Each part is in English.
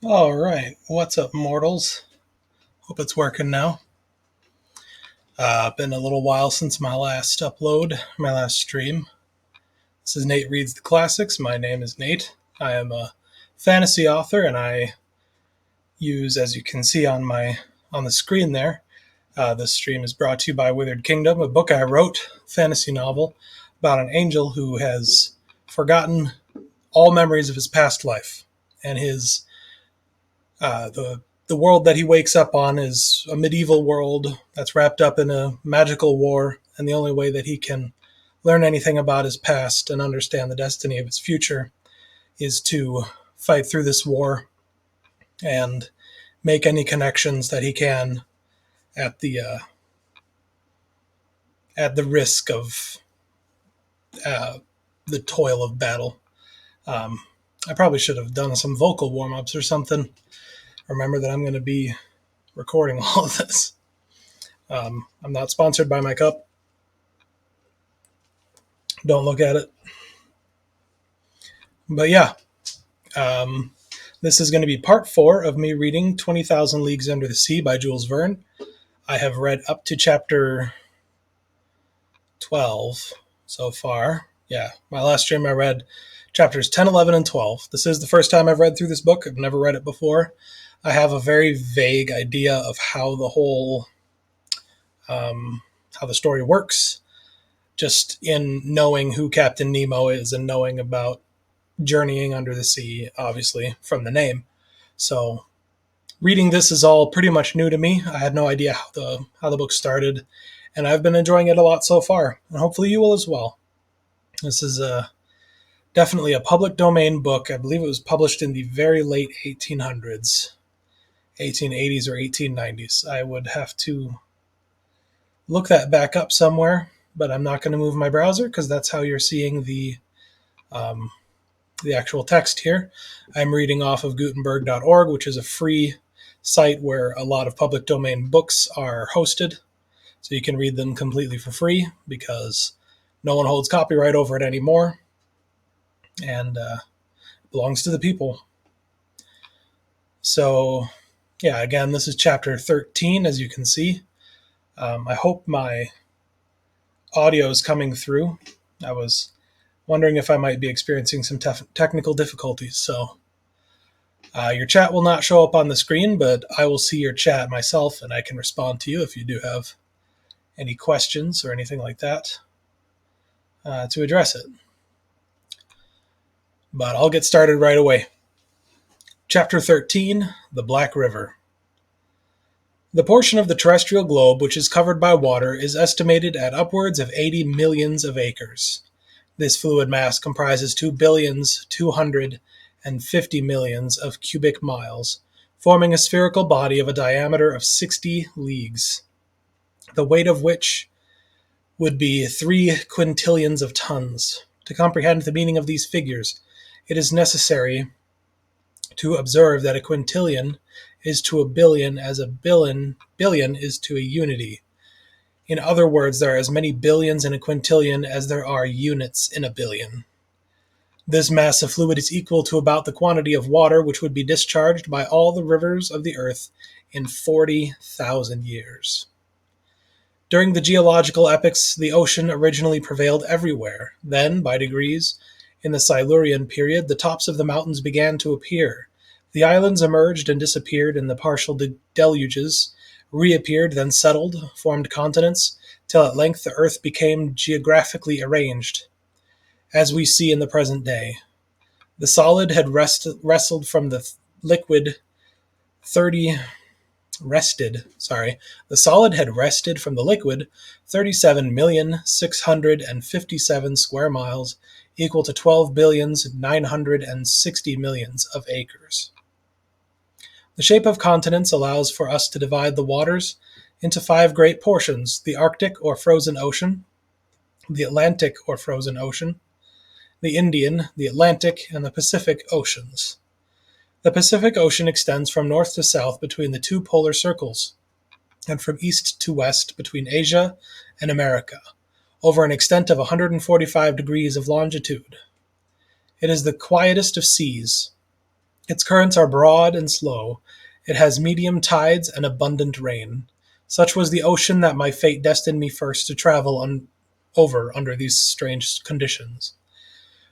All right, what's up, mortals? Hope it's working now. Been a little while since my last upload, my last stream. This is Nate Reads the Classics. My name is Nate. I am a fantasy author, and I use, as you can see on the screen there, this stream is brought to you by Withered Kingdom, a book I wrote, fantasy novel about an angel who has forgotten all memories of his past life, and his the world that he wakes up on is a medieval world that's wrapped up in a magical war, and the only way that he can learn anything about his past and understand the destiny of his future is to fight through this war and make any connections that he can at the risk of uh, the toil of battle. Um, I probably should have done some vocal warm ups or something. Remember that I'm going to be recording all of this. I'm not sponsored by my cup. Don't look at it. But yeah, um, this is going to be part 4 of me reading 20,000 Leagues Under the Sea by Jules Verne. I have read up to chapter 12 so far. Yeah, my last stream I read chapters 10, 11, and 12. This is the first time I've read through this book. I've never read it before. I have a very vague idea of how the whole how the story works, just in knowing who Captain Nemo is and knowing about journeying under the sea, obviously, from the name. So reading this is all pretty much new to me. I had no idea how the book started, and I've been enjoying it a lot so far, and hopefully you will as well. This is definitely a public domain book. I believe it was published in the very late 1800s, 1880s or 1890s. I would have to look that back up somewhere, but I'm not going to move my browser because that's how you're seeing the actual text here. I'm reading off of Gutenberg.org, which is a free site where a lot of public domain books are hosted. So you can read them completely for free because no one holds copyright over it anymore, and it belongs to the people. So, yeah, again, this is chapter 13, as you can see. I hope my audio is coming through. I was wondering if I might be experiencing some technical difficulties. So your chat will not show up on the screen, but I will see your chat myself, and I can respond to you if you do have any questions or anything like that to address it. But I'll get started right away. Chapter 13, The Black River. The portion of the terrestrial globe which is covered by water is estimated at upwards of 80 millions of acres. This fluid mass comprises 2,250 millions of cubic miles, forming a spherical body of a diameter of 60 leagues, the weight of which would be 3 quintillions of tons. To comprehend the meaning of these figures, it is necessary to observe that a quintillion is to a billion as a billion is to a unity. In other words, there are as many billions in a quintillion as there are units in a billion. This mass of fluid is equal to about the quantity of water which would be discharged by all the rivers of the earth in 40,000 years. During the geological epochs, the ocean originally prevailed everywhere. Then, by degrees, in the Silurian period, the tops of the mountains began to appear. The islands emerged and disappeared in the partial deluges, reappeared, then settled, formed continents, till at length the earth became geographically arranged, as we see in the present day. The solid had wrestled from the liquid 30 rested, sorry, the solid had wrested from the liquid 37,657 square miles, equal to 12,960,000,000 of acres. The shape of continents allows for us to divide the waters into 5 great portions: the Arctic or frozen ocean, the Atlantic or frozen ocean, the Indian, the Atlantic, and the Pacific Oceans. The Pacific Ocean extends from north to south between the 2 polar circles, and from east to west between Asia and America, over an extent of 145 degrees of longitude. It is the quietest of seas, Its currents are broad and slow. It has medium tides and abundant rain. Such was the ocean that my fate destined me first to travel over under these strange conditions.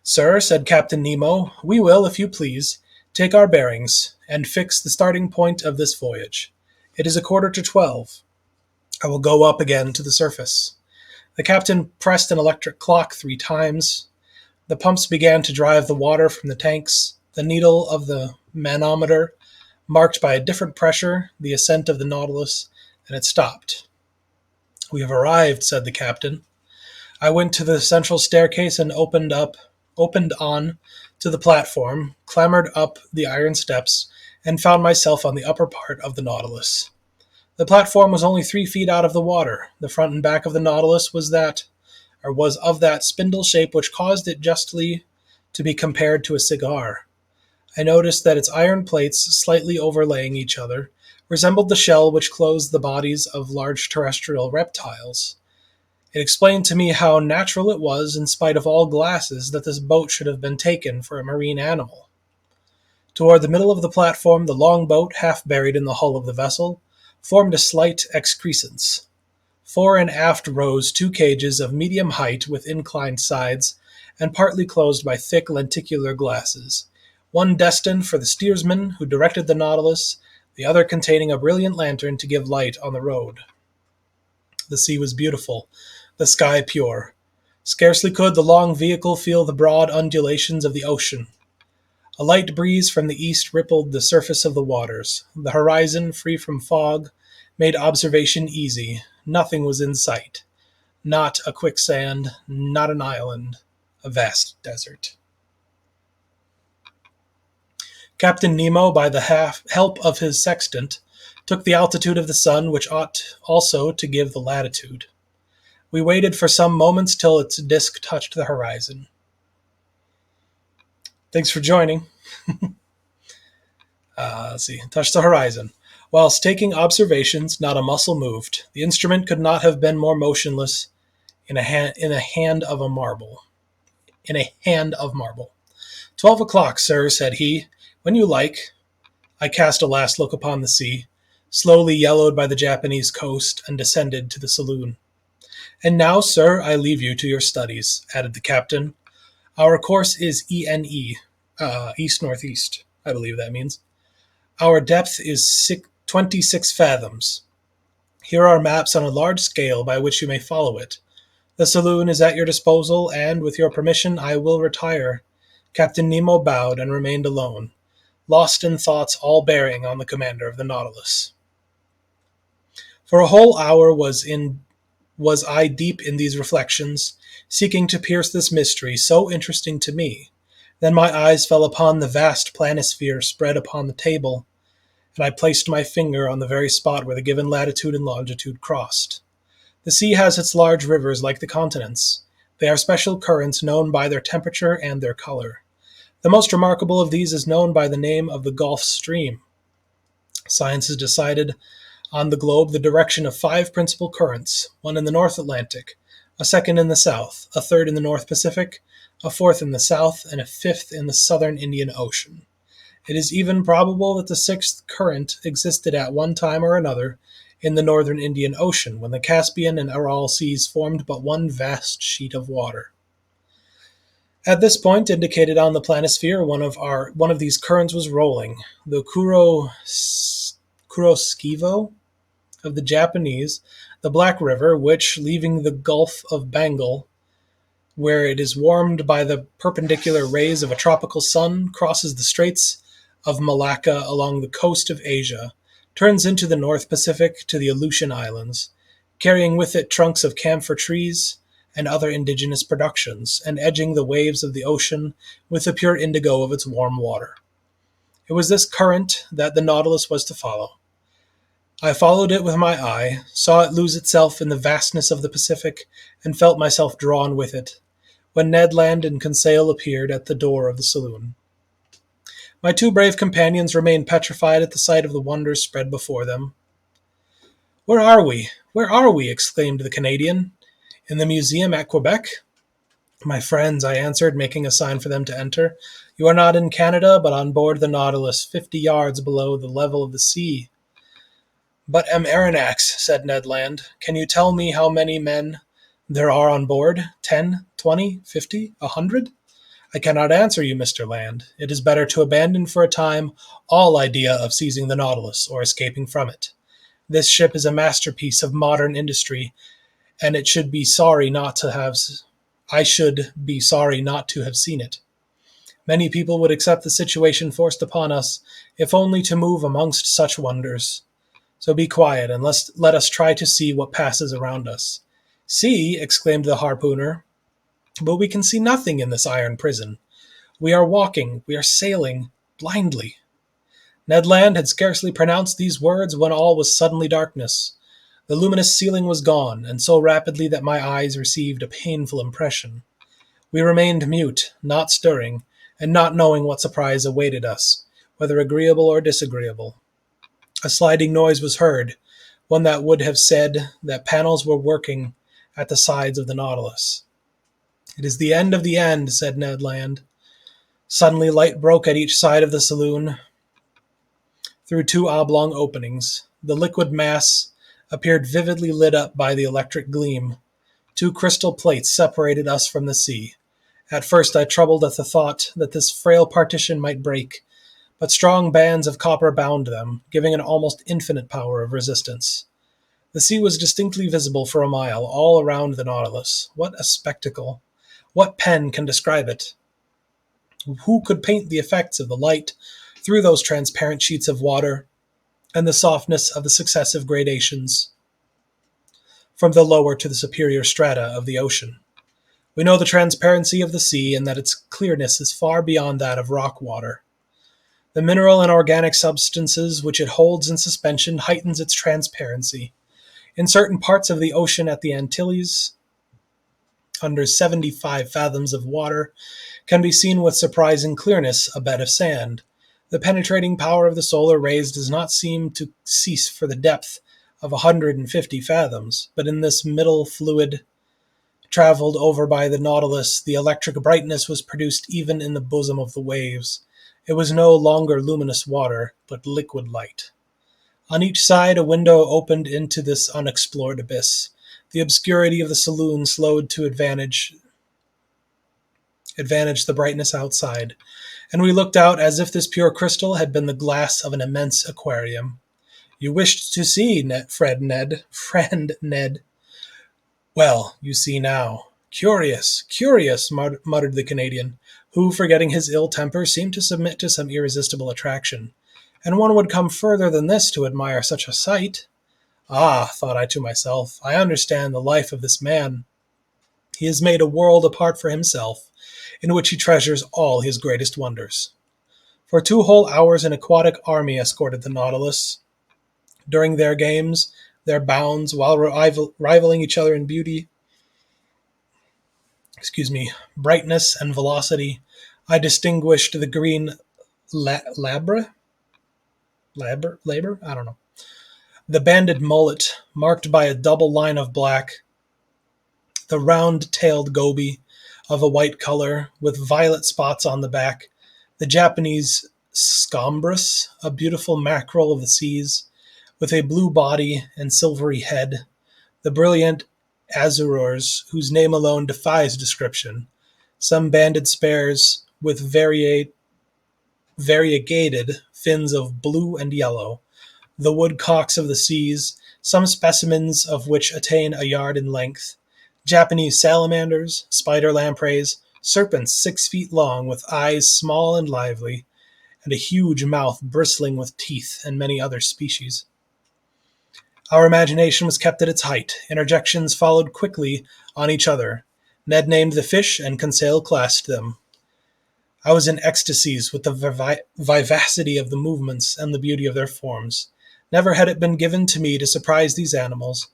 Sir, said Captain Nemo, we will, if you please, take our bearings and fix the starting point of this voyage. It is 11:45. I will go up again to the surface. The captain pressed an electric clock 3 times. The pumps began to drive the water from the tanks. The needle of the manometer marked by a different pressure the ascent of the Nautilus, and it stopped. We have arrived, said the captain. I went to the central staircase and opened on to the platform, clambered up the iron steps, and found myself on the upper part of the Nautilus. The platform was only 3 feet out of the water. The front and back of the Nautilus was of that spindle shape which caused it justly to be compared to a cigar. I noticed that its iron plates, slightly overlaying each other, resembled the shell which clothes the bodies of large terrestrial reptiles. It explained to me how natural it was, in spite of all glasses, that this boat should have been taken for a marine animal. Toward the middle of the platform, the longboat, half buried in the hull of the vessel, formed a slight excrescence. Fore and aft rose 2 cages of medium height with inclined sides, and partly closed by thick lenticular glasses, one destined for the steersman who directed the Nautilus, the other containing a brilliant lantern to give light on the road. The sea was beautiful, the sky pure. Scarcely could the long vehicle feel the broad undulations of the ocean. A light breeze from the east rippled the surface of the waters. The horizon, free from fog, made observation easy. Nothing was in sight. Not a quicksand, not an island, a vast desert. Captain Nemo, by the help of his sextant, took the altitude of the sun, which ought also to give the latitude. We waited for some moments till its disk touched the horizon. Thanks for joining. Touched the horizon. Whilst taking observations, not a muscle moved. The instrument could not have been more motionless in a hand of marble. 12 o'clock, sir, said he. When you like. I cast a last look upon the sea, slowly yellowed by the Japanese coast, and descended to the saloon. And now, sir, I leave you to your studies, added the captain. Our course is ENE, east-northeast, I believe that means. Our depth is 26 fathoms. Here are maps on a large scale by which you may follow it. The saloon is at your disposal, and, with your permission, I will retire. Captain Nemo bowed and remained alone, lost in thoughts all bearing on the commander of the Nautilus. For a whole hour was I deep in these reflections, seeking to pierce this mystery so interesting to me. Then my eyes fell upon the vast planisphere spread upon the table, and I placed my finger on the very spot where the given latitude and longitude crossed. The sea has its large rivers like the continents. They are special currents known by their temperature and their color. The most remarkable of these is known by the name of the Gulf Stream. Science has decided on the globe the direction of 5 principal currents, one in the North Atlantic, a second in the South, a third in the North Pacific, a fourth in the South, and a fifth in the Southern Indian Ocean. It is even probable that the 6th current existed at one time or another in the Northern Indian Ocean, when the Caspian and Aral seas formed but one vast sheet of water. At this point, indicated on the planisphere, one of these currents was rolling. The Kuroskivo of the Japanese, the Black River, which, leaving the Gulf of Bengal, where it is warmed by the perpendicular rays of a tropical sun, crosses the Straits of Malacca along the coast of Asia, turns into the North Pacific to the Aleutian Islands, carrying with it trunks of camphor trees and other indigenous productions, and edging the waves of the ocean with the pure indigo of its warm water. It was this current that the Nautilus was to follow. I followed it with my eye, saw it lose itself in the vastness of the Pacific, and felt myself drawn with it, when Ned Land and Conseil appeared at the door of the saloon. My 2 brave companions remained petrified at the sight of the wonders spread before them. "Where are we? Where are we?" exclaimed the Canadian. "In the museum at Quebec?" "My friends," I answered, making a sign for them to enter, You are not in Canada, but on board the Nautilus, 50 yards below the level of the sea. But Aronnax, said Ned Land, can you tell me how many men there are on board? 10, 20, 50, 100? I cannot answer you, Mr. Land. It is better to abandon for a time all idea of seizing the Nautilus or escaping from it. This ship is a masterpiece of modern industry, and it should be sorry not to have. I should be sorry not to have seen it. Many people would accept the situation forced upon us, if only to move amongst such wonders. So be quiet, and let us try to see what passes around us. See, exclaimed the harpooner, but we can see nothing in this iron prison. We are walking, we are sailing, blindly. Ned Land had scarcely pronounced these words when all was suddenly darkness. The luminous ceiling was gone, and so rapidly that my eyes received a painful impression. We remained mute, not stirring, and not knowing what surprise awaited us, whether agreeable or disagreeable. A sliding noise was heard, one that would have said that panels were working at the sides of the Nautilus. It is the end of the end, said Ned Land. Suddenly light broke at each side of the saloon through two oblong openings. The liquid mass appeared vividly lit up by the electric gleam. Two crystal plates separated us from the sea. At first I troubled at the thought that this frail partition might break, but strong bands of copper bound them, giving an almost infinite power of resistance. The sea was distinctly visible for a mile, all around the Nautilus. What a spectacle! What pen can describe it? Who could paint the effects of the light through those transparent sheets of water, and the softness of the successive gradations from the lower to the superior strata of the ocean? We know the transparency of the sea, and that its clearness is far beyond that of rock water. The mineral and organic substances which it holds in suspension heightens its transparency. In certain parts of the ocean at the Antilles, under 75 fathoms of water, can be seen with surprising clearness a bed of sand. The penetrating power of the solar rays does not seem to cease for the depth of 150 fathoms, but in this middle fluid traveled over by the Nautilus, the electric brightness was produced even in the bosom of the waves. It was no longer luminous water, but liquid light. On each side a window opened into this unexplored abyss. The obscurity of the saloon slowed to advantage the brightness outside, and we looked out as if this pure crystal had been the glass of an immense aquarium. You wished to see, friend Ned. Well, you see now. Curious, curious, muttered the Canadian, who, forgetting his ill temper, seemed to submit to some irresistible attraction. And one would come further than this to admire such a sight. Ah, thought I to myself, I understand the life of this man. He has made a world apart for himself, in which he treasures all his greatest wonders. For 2 whole hours an aquatic army escorted the Nautilus. During their games, their bounds, while rivaling each other in brightness and velocity, I distinguished the green labra? Labor? I don't know. The banded mullet, marked by a double line of black, the round-tailed goby, of a white color, with violet spots on the back, the Japanese scombrus, a beautiful mackerel of the seas, with a blue body and silvery head, the brilliant azurors, whose name alone defies description, some banded spares with variegated fins of blue and yellow, the woodcocks of the seas, some specimens of which attain a yard in length, Japanese salamanders, spider lampreys, serpents 6 feet long with eyes small and lively, and a huge mouth bristling with teeth, and many other species. Our imagination was kept at its height. Interjections followed quickly on each other. Ned named the fish, and Conseil classed them. I was in ecstasies with the vivacity of the movements and the beauty of their forms. Never had it been given to me to surprise these animals,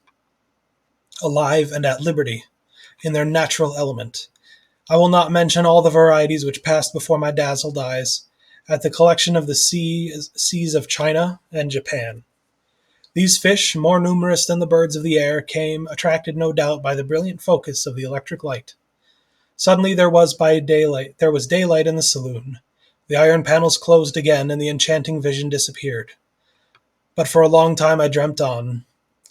alive and at liberty, in their natural element. I will not mention all the varieties which passed before my dazzled eyes, at the collection of the seas of China and Japan. These fish, more numerous than the birds of the air, came, attracted no doubt by the brilliant focus of the electric light. Suddenly there was daylight in the saloon. The iron panels closed again, and the enchanting vision disappeared. But for a long time I dreamt on,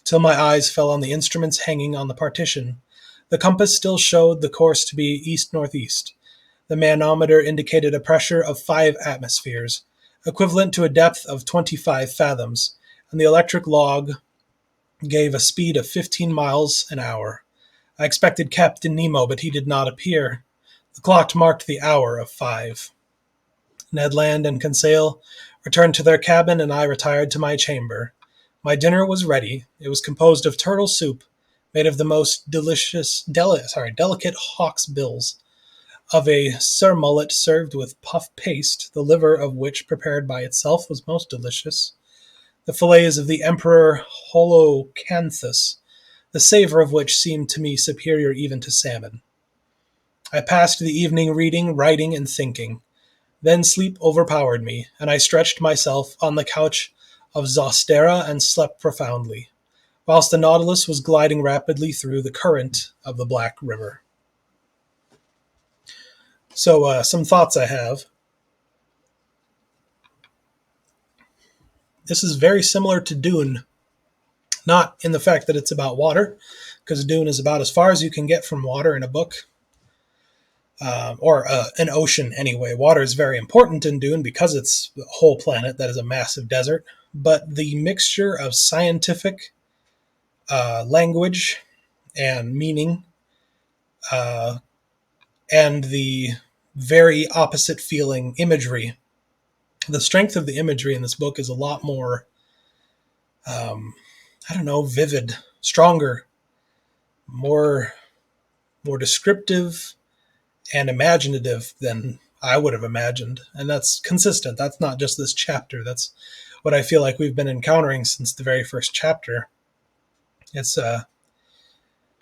till my eyes fell on the instruments hanging on the partition. The compass still showed the course to be east-northeast. The manometer indicated a pressure of 5 atmospheres, equivalent to a depth of 25 fathoms, and the electric log gave a speed of 15 miles an hour. I expected Captain Nemo, but he did not appear. The clock marked the hour of 5. Ned Land and Conseil returned to their cabin, and I retired to my chamber. My dinner was ready. It was composed of turtle soup, made of the most delicate hawk's bills, of a surmullet served with puff paste, the liver of which, prepared by itself, was most delicious, the fillets of the Emperor Holocanthus, the savor of which seemed to me superior even to salmon. I passed the evening reading, writing, and thinking. Then sleep overpowered me, and I stretched myself on the couch of Zostera and slept profoundly, whilst the Nautilus was gliding rapidly through the current of the Black River. So, some thoughts I have. This is very similar to Dune, not in the fact that it's about water, because Dune is about as far as you can get from water in a book, or an ocean anyway. Water is very important in Dune because it's a whole planet that is a massive desert, but the mixture of scientific language and meaning and the very opposite feeling imagery. The strength of the imagery in this book is a lot more, vivid, stronger, more descriptive and imaginative than I would have imagined. And that's consistent. That's not just this chapter. That's what I feel like we've been encountering since the very first chapter. It's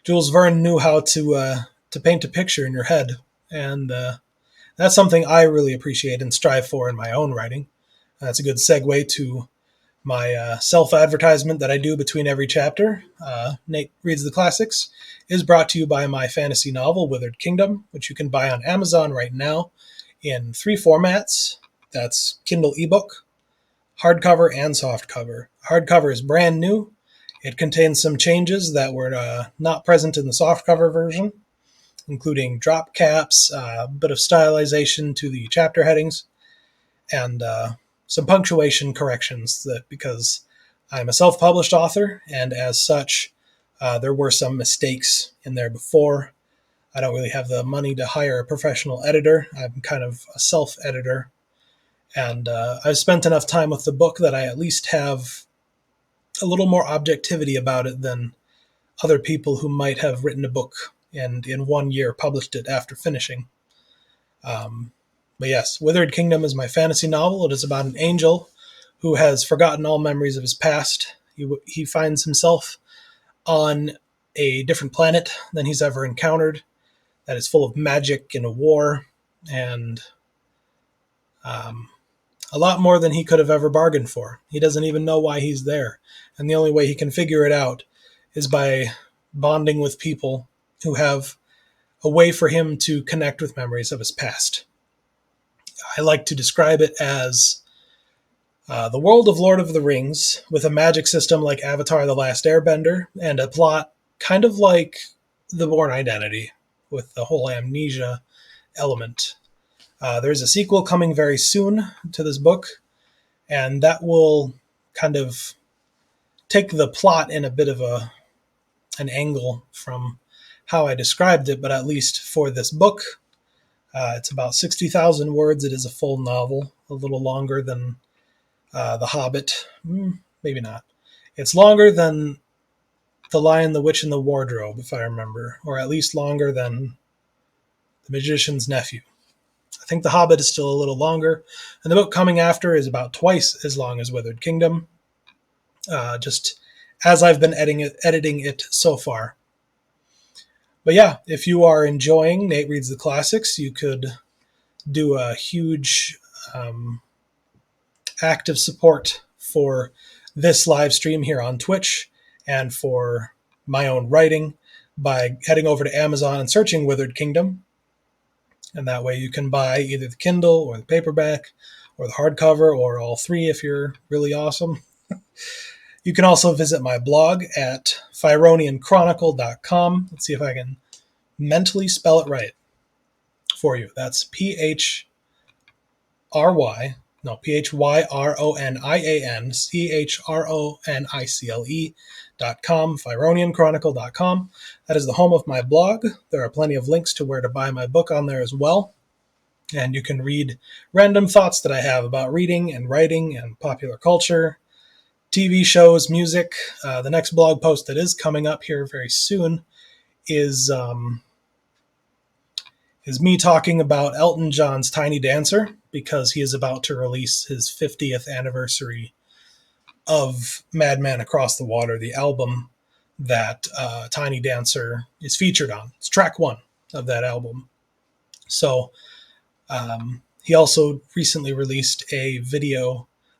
Jules Verne knew how to paint a picture in your head, and that's something I really appreciate and strive for in my own writing. That's a good segue to my self-advertisement that I do between every chapter. Nate Reads the Classics is brought to you by my fantasy novel, Withered Kingdom, which you can buy on Amazon right now in 3 formats. That's Kindle ebook, hardcover, and softcover. Hardcover is brand new. It contains some changes that were not present in the softcover version, including drop caps, a bit of stylization to the chapter headings, and some punctuation corrections, that because I'm a self-published author, and as such, there were some mistakes in there before. I don't really have the money to hire a professional editor. I'm kind of a self-editor, and I've spent enough time with the book that I at least have a little more objectivity about it than other people who might have written a book and in 1 year published it after finishing. But yes, Withered Kingdom is my fantasy novel. It is about an angel who has forgotten all memories of his past. He finds himself on a different planet than he's ever encountered, that is full of magic and a war, and a lot more than he could have ever bargained for. He doesn't even know why he's there, and the only way he can figure it out is by bonding with people who have a way for him to connect with memories of his past. I like to describe it as the world of Lord of the Rings with a magic system like Avatar: The Last Airbender, and a plot kind of like The Bourne Identity with the whole amnesia element. There's a sequel coming very soon to this book, and that will kind of take the plot in a bit of an angle from how I described it, but at least for this book, it's about 60,000 words. It is a full novel, a little longer than The Hobbit. Maybe not. It's longer than The Lion, the Witch, and the Wardrobe, if I remember, or at least longer than The Magician's Nephew. I think The Hobbit is still a little longer, and the book coming after is about twice as long as Withered Kingdom, just as I've been editing it so far. But yeah, if you are enjoying Nate Reads the Classics, you could do a huge act of support for this live stream here on Twitch and for my own writing by heading over to Amazon and searching Withered Kingdom. And that way you can buy either the Kindle or the paperback or the hardcover or all three if you're really awesome. You can also visit my blog at phyronianchronicle.com. Let's see if I can mentally spell it right for you. That's PHYRONIANCHRONICLE.com, phyronianchronicle.com. That is the home of my blog. There are plenty of links to where to buy my book on there as well. And you can read random thoughts that I have about reading and writing and popular culture, TV shows, music. The next blog post that is coming up here very soon is me talking about Elton John's Tiny Dancer, because he is about to release his 50th anniversary of Madman Across the Water, the album that Tiny Dancer is featured on. It's track 1 of that album. So he also recently released a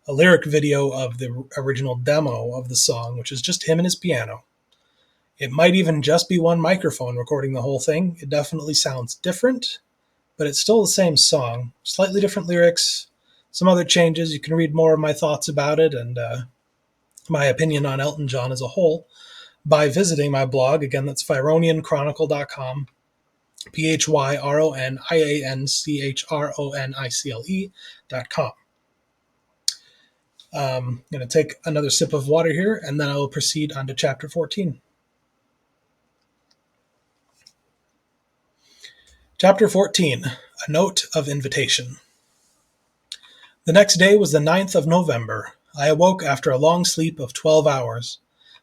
lyric video of the original demo of the song, which is just him and his piano. It might even just be one microphone recording the whole thing. It definitely sounds different, but it's still the same song. Slightly different lyrics, some other changes. You can read more of my thoughts about it and my opinion on Elton John as a whole by visiting my blog. Again, that's phyronianchronicle.com, PHYRONIANCHRONICLE.com. I'm going to take another sip of water here, and then I will proceed on to chapter 14. Chapter 14, A Note of Invitation. The next day was the 9th of November. I awoke after a long sleep of 12 hours.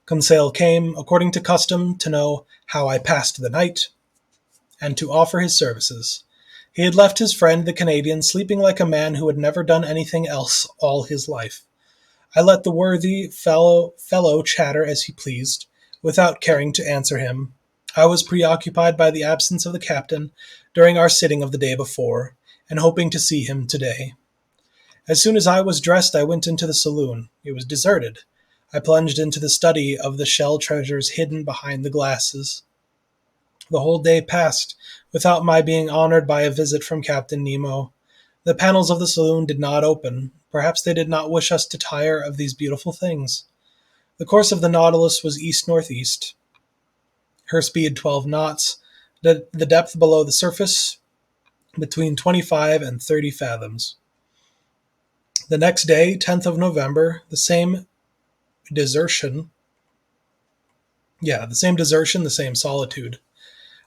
Conseil came, according to custom, to know how I passed the night, and to offer his services. He had left his friend, the Canadian, sleeping like a man who had never done anything else all his life. I let the worthy fellow chatter as he pleased, without caring to answer him. I was preoccupied by the absence of the captain during our sitting of the day before, and hoping to see him today. As soon as I was dressed, I went into the saloon. It was deserted. I plunged into the study of the shell treasures hidden behind the glasses. The whole day passed without my being honored by a visit from Captain Nemo. The panels of the saloon did not open. Perhaps they did not wish us to tire of these beautiful things. The course of the Nautilus was east-northeast. Her speed 12 knots. The depth below the surface between 25 and 30 fathoms. The next day, 10th of November, the same desertion, the same solitude.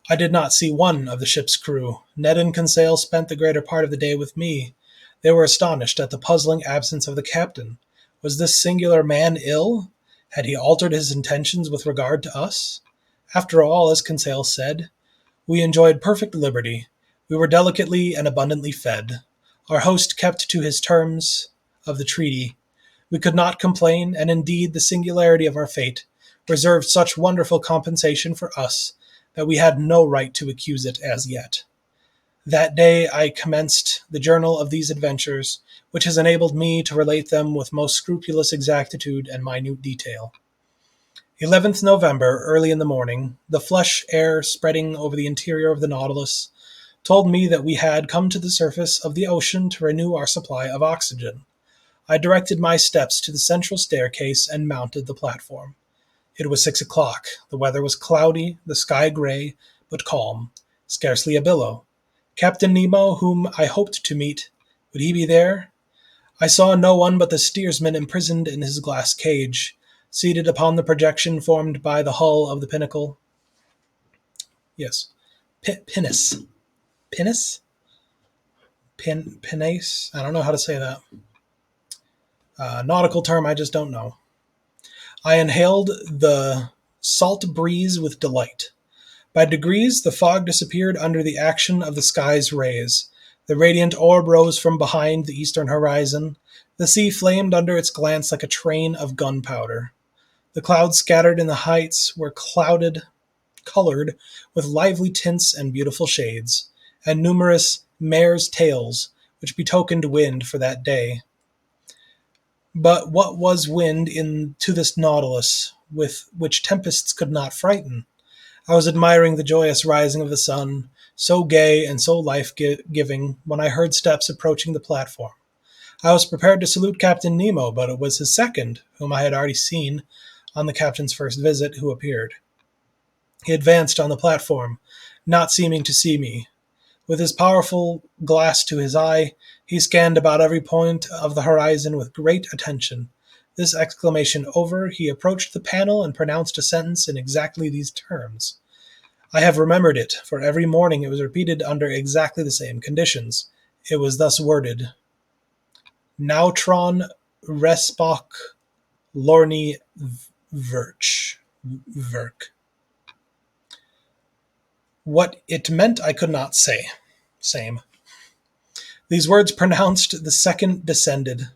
I did not see one of the ship's crew. Ned and Conseil spent the greater part of the day with me. They were astonished at the puzzling absence of the captain. Was this singular man ill? Had he altered his intentions with regard to us? After all, as Conseil said, we enjoyed perfect liberty. We were delicately and abundantly fed. Our host kept to his terms of the treaty. We could not complain, and indeed the singularity of our fate reserved such wonderful compensation for us that we had no right to accuse it as yet. That day I commenced the journal of these adventures, which has enabled me to relate them with most scrupulous exactitude and minute detail. 11th November, early in the morning, the flush air spreading over the interior of the Nautilus told me that we had come to the surface of the ocean to renew our supply of oxygen. I directed my steps to the central staircase and mounted the platform. It was 6 o'clock. The weather was cloudy, the sky gray, but calm. Scarcely a billow. Captain Nemo, whom I hoped to meet, would he be there? I saw no one but the steersman imprisoned in his glass cage, seated upon the projection formed by the hull of the pinnacle. Yes. Pinnace. Pinnace? Pinnace? I don't know how to say that. Nautical term I just don't know. I inhaled the salt breeze with delight. By degrees, the fog disappeared under the action of the sky's rays. The radiant orb rose from behind the eastern horizon. The sea flamed under its glance like a train of gunpowder. The clouds scattered in the heights were colored with lively tints and beautiful shades, and numerous mare's tails, which betokened wind for that day. But what was wind to this Nautilus, with which tempests could not frighten? I was admiring the joyous rising of the sun, so gay and so life-giving, when I heard steps approaching the platform. I was prepared to salute Captain Nemo, but it was his second, whom I had already seen on the captain's first visit, who appeared. He advanced on the platform, not seeming to see me. With his powerful glass to his eye, he scanned about every point of the horizon with great attention. This exclamation over, he approached the panel and pronounced a sentence in exactly these terms. I have remembered it, for every morning it was repeated under exactly the same conditions. It was thus worded: Nautron respok lorni verk. What it meant I could not say. Same. These words pronounced, the second descended.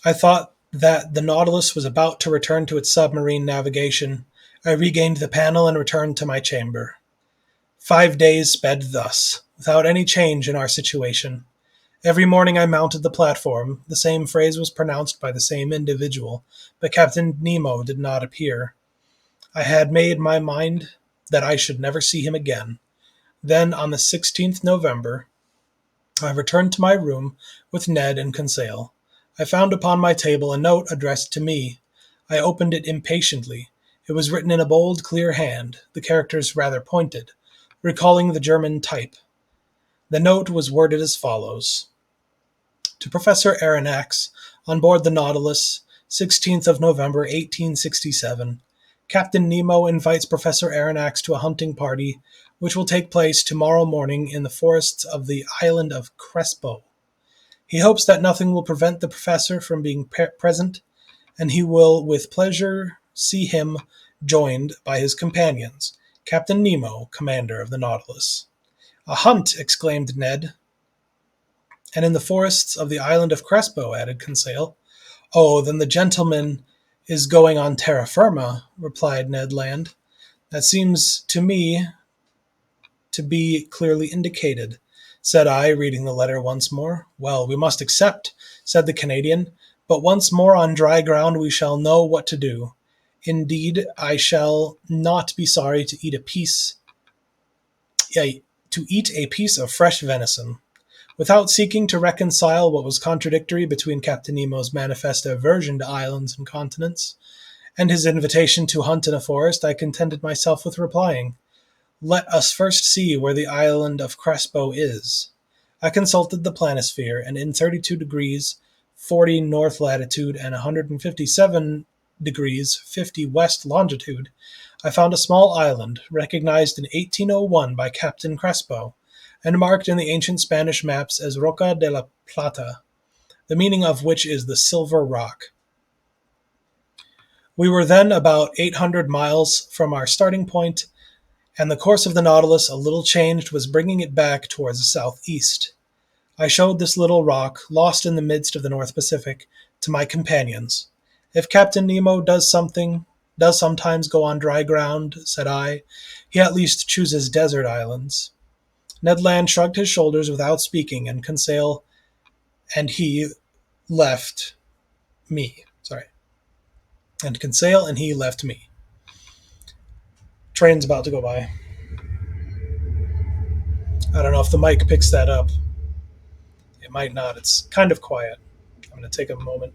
I thought that the Nautilus was about to return to its submarine navigation. I regained the panel and returned to my chamber. 5 days sped thus, without any change in our situation. Every morning I mounted the platform. The same phrase was pronounced by the same individual, but Captain Nemo did not appear. I had made my mind that I should never see him again. Then, on the 16th November, I returned to my room with Ned and Conseil. I found upon my table a note addressed to me. I opened it impatiently. It was written in a bold, clear hand, the characters rather pointed, recalling the German type. The note was worded as follows: To Professor Aronnax, on board the Nautilus, 16th of November, 1867. Captain Nemo invites Professor Aronnax to a hunting party, which will take place tomorrow morning in the forests of the island of Crespo. He hopes that nothing will prevent the professor from being present, and he will with pleasure see him joined by his companions, Captain Nemo, commander of the Nautilus. A hunt! Exclaimed Ned. And in the forests of the island of Crespo, added Conseil. Oh, then the gentleman is going on terra firma, replied Ned Land. That seems to me to be clearly indicated, said I, reading the letter once more. Well, we must accept, said the Canadian, but once more on dry ground we shall know what to do. Indeed, I shall not be sorry to eat a piece of fresh venison. Without seeking to reconcile what was contradictory between Captain Nemo's manifest aversion to islands and continents, and his invitation to hunt in a forest, I contented myself with replying, Let us first see where the island of Crespo is. I consulted the planisphere, and in 32 degrees 40 north latitude and 157 degrees 50 west longitude, I found a small island, recognized in 1801 by Captain Crespo, and marked in the ancient Spanish maps as Roca de la Plata, the meaning of which is the Silver Rock. We were then about 800 miles from our starting point, and the course of the Nautilus, a little changed, was bringing it back towards the southeast. I showed this little rock, lost in the midst of the North Pacific, to my companions. If Captain Nemo does sometimes go on dry ground, said I, he at least chooses desert islands. Ned Land shrugged his shoulders without speaking, and Conseil and he left me. Train's about to go by. I don't know if the mic picks that up. It might not. It's kind of quiet. I'm going to take a moment.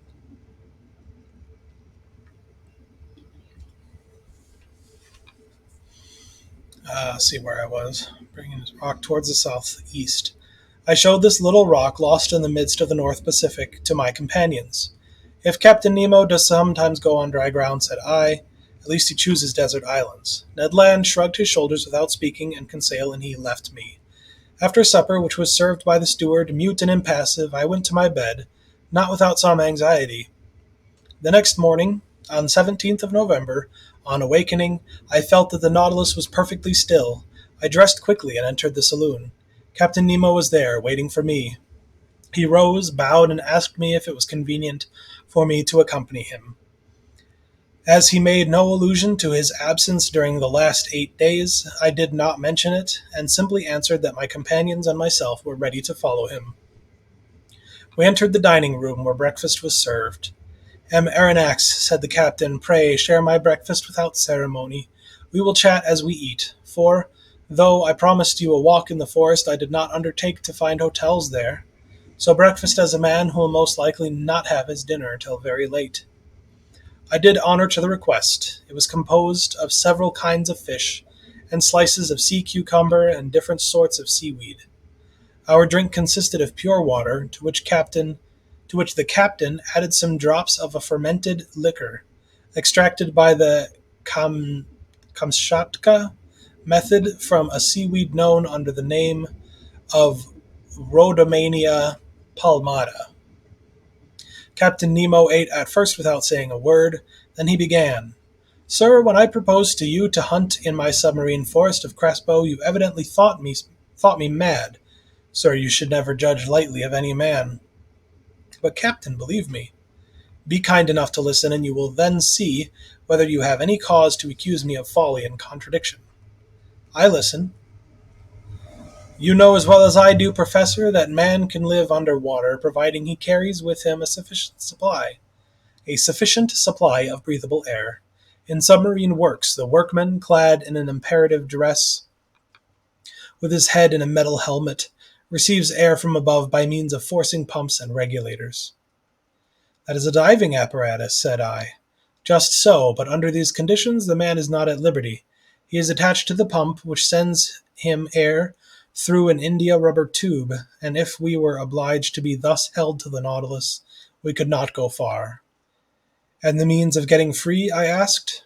See where I was. Bringing this rock towards the southeast. I showed this little rock lost in the midst of the North Pacific to my companions. If Captain Nemo does sometimes go on dry ground, said I, at least he chooses desert islands. Ned Land shrugged his shoulders without speaking, and Conseil and he left me. After supper, which was served by the steward, mute and impassive, I went to my bed, not without some anxiety. The next morning, on 17th of November, on awakening, I felt that the Nautilus was perfectly still. I dressed quickly and entered the saloon. Captain Nemo was there, waiting for me. He rose, bowed, and asked me if it was convenient for me to accompany him. As he made no allusion to his absence during the last 8 days, I did not mention it, and simply answered that my companions and myself were ready to follow him. We entered the dining room, where breakfast was served. Aronnax, said the captain, pray share my breakfast without ceremony. We will chat as we eat, for, though I promised you a walk in the forest, I did not undertake to find hotels there. So breakfast as a man who will most likely not have his dinner till very late. I did honor to the request. It was composed of several kinds of fish, and slices of sea cucumber and different sorts of seaweed. Our drink consisted of pure water, to which the captain added some drops of a fermented liquor, extracted by the Kamchatka method from a seaweed known under the name of Rhodomania palmata. Captain Nemo ate at first without saying a word. Then he began. Sir, when I proposed to you to hunt in my submarine forest of Crespo, you evidently thought me mad. Sir, you should never judge lightly of any man. But, Captain, believe me. Be kind enough to listen, and you will then see whether you have any cause to accuse me of folly and contradiction. I listen. You know as well as I do, Professor, that man can live under water, providing he carries with him a sufficient supply of breathable air. In submarine works, the workman, clad in an imperative dress, with his head in a metal helmet, receives air from above by means of forcing pumps and regulators. That is a diving apparatus, said I. Just so, but under these conditions the man is not at liberty. He is attached to the pump, which sends him air through an India rubber tube, and if we were obliged to be thus held to the Nautilus, we could not go far. And the means of getting free, I asked?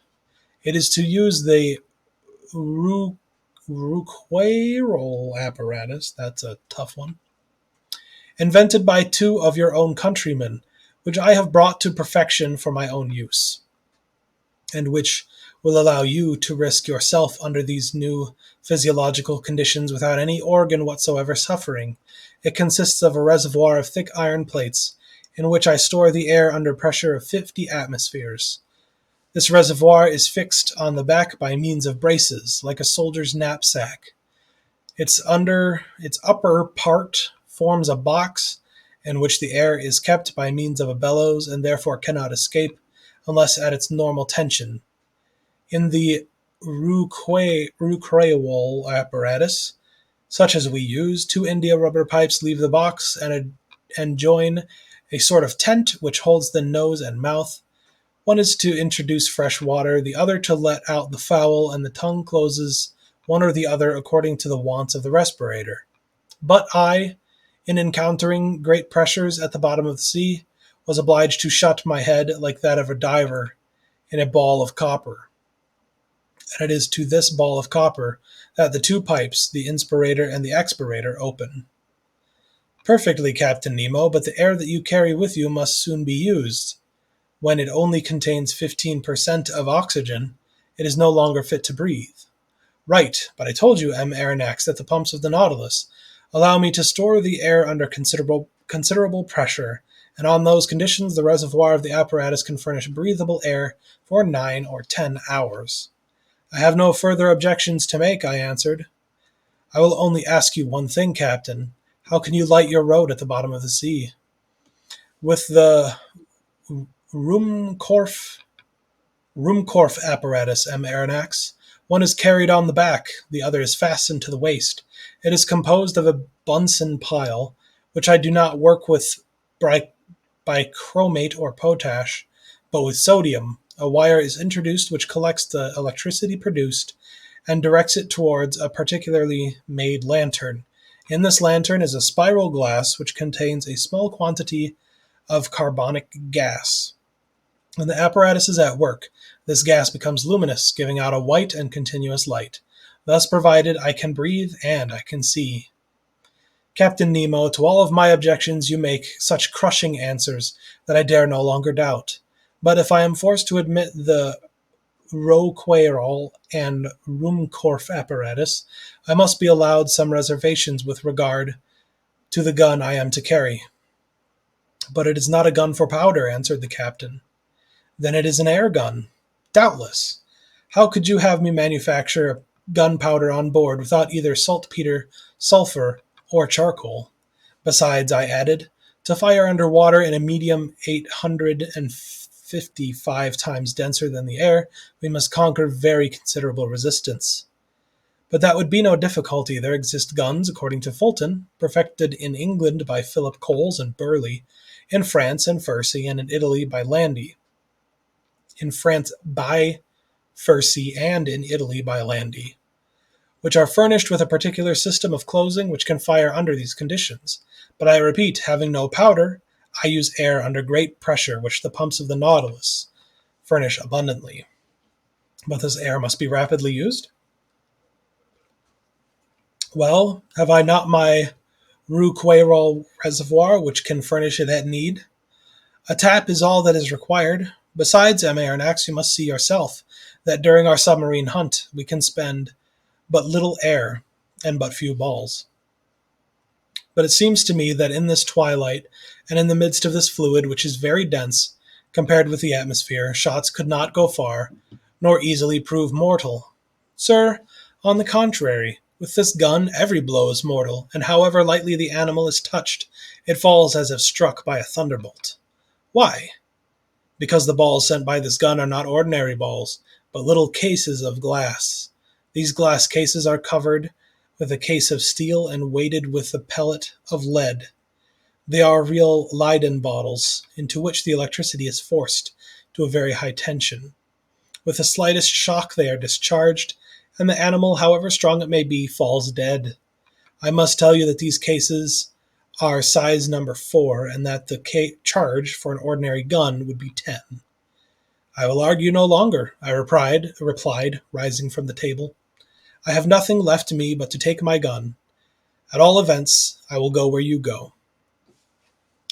It is to use the Rouquayrol apparatus, that's a tough one, invented by 2 of your own countrymen, which I have brought to perfection for my own use, and which will allow you to risk yourself under these new physiological conditions without any organ whatsoever suffering. It consists of a reservoir of thick iron plates, in which I store the air under pressure of 50 atmospheres. This reservoir is fixed on the back by means of braces, like a soldier's knapsack. Its upper part forms a box in which the air is kept by means of a bellows and therefore cannot escape unless at its normal tension. In the Rouquayrol apparatus, such as we use, 2 India rubber pipes leave the box and join a sort of tent which holds the nose and mouth. One is to introduce fresh water, the other to let out the foul, and the tongue closes one or the other according to the wants of the respirator. But I, in encountering great pressures at the bottom of the sea, was obliged to shut my head like that of a diver in a ball of copper. And it is to this ball of copper that the 2 pipes, the inspirator and the expirator, open. Perfectly, Captain Nemo, but the air that you carry with you must soon be used. When it only contains 15% of oxygen, it is no longer fit to breathe. Right, but I told you, Aronnax, that the pumps of the Nautilus allow me to store the air under considerable pressure, and on those conditions the reservoir of the apparatus can furnish breathable air for 9 or 10 hours. I have no further objections to make, I answered. I will only ask you one thing, Captain. How can you light your road at the bottom of the sea? With the Ruhmkorff apparatus, Aronnax. One is carried on the back, the other is fastened to the waist. It is composed of a Bunsen pile, which I do not work with bichromate or potash, but with sodium. A wire is introduced which collects the electricity produced and directs it towards a particularly made lantern. In this lantern is a spiral glass which contains a small quantity of carbonic gas. When the apparatus is at work, this gas becomes luminous, giving out a white and continuous light. Thus provided, I can breathe and I can see. Captain Nemo, to all of my objections you make such crushing answers that I dare no longer doubt. But if I am forced to admit the Rouquayrol and Ruhmkorff apparatus, I must be allowed some reservations with regard to the gun I am to carry. But it is not a gun for powder, answered the captain. Then it is an air gun. Doubtless. How could you have me manufacture gunpowder on board without either saltpeter, sulfur, or charcoal? Besides, I added, to fire under water in a medium 850 55 times denser than the air, we must conquer very considerable resistance. But that would be no difficulty. There exist guns, according to Fulton, perfected in England by Philip Coles and Burley, in France and Fursey, and in Italy by Landi. In France by Fursey and in Italy by Landi, which are furnished with a particular system of closing which can fire under these conditions. But I repeat, having no powder, I use air under great pressure, which the pumps of the Nautilus furnish abundantly. But this air must be rapidly used? Well, have I not my Rouquayrol reservoir, which can furnish it at need? A tap is all that is required. Besides, M. Aronnax, you must see yourself that during our submarine hunt we can spend but little air and but few balls. But it seems to me that in this twilight, and in the midst of this fluid, which is very dense, compared with the atmosphere, shots could not go far, nor easily prove mortal. Sir, on the contrary, with this gun every blow is mortal, and however lightly the animal is touched, it falls as if struck by a thunderbolt. Why? Because the balls sent by this gun are not ordinary balls, but little cases of glass. These glass cases are covered with a case of steel and weighted with a pellet of lead. They are real Leyden bottles, into which the electricity is forced to a very high tension. With the slightest shock they are discharged, and the animal, however strong it may be, falls dead. I must tell you that these cases are size number 4, and that the charge for an ordinary gun would be 10. I will argue no longer, I replied, rising from the table. I have nothing left me but to take my gun. At all events, I will go where you go.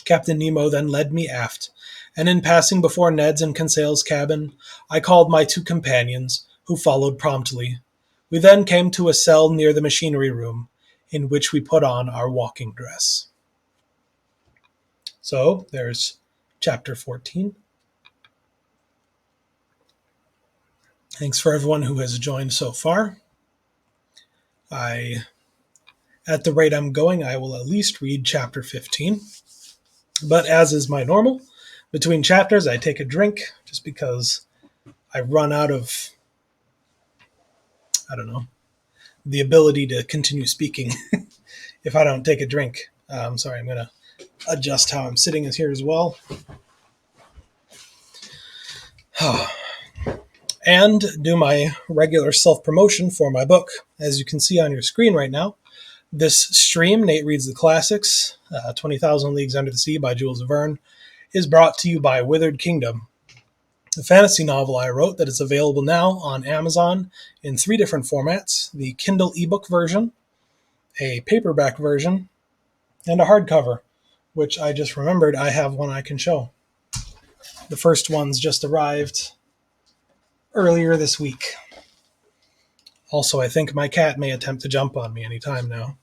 Captain Nemo then led me aft, and in passing before Ned's and Conseil's cabin, I called my 2 companions, who followed promptly. We then came to a cell near the machinery room, in which we put on our walking dress. So, there's chapter 14. Thanks for everyone who has joined so far. At the rate I'm going, I will at least read chapter 15. But as is my normal, between chapters I take a drink, just because I run out of, the ability to continue speaking if I don't take a drink. Sorry, I'm going to adjust how I'm sitting here as well. And do my regular self-promotion for my book. As you can see on your screen right now, this stream, Nate Reads the Classics, 20,000 Leagues Under the Sea by Jules Verne, is brought to you by Withered Kingdom, a fantasy novel I wrote that is available now on Amazon in 3 different formats: the Kindle ebook version, a paperback version, and a hardcover, which I just remembered I have one I can show. The first one's just arrived earlier this week. Also, I think my cat may attempt to jump on me any time now.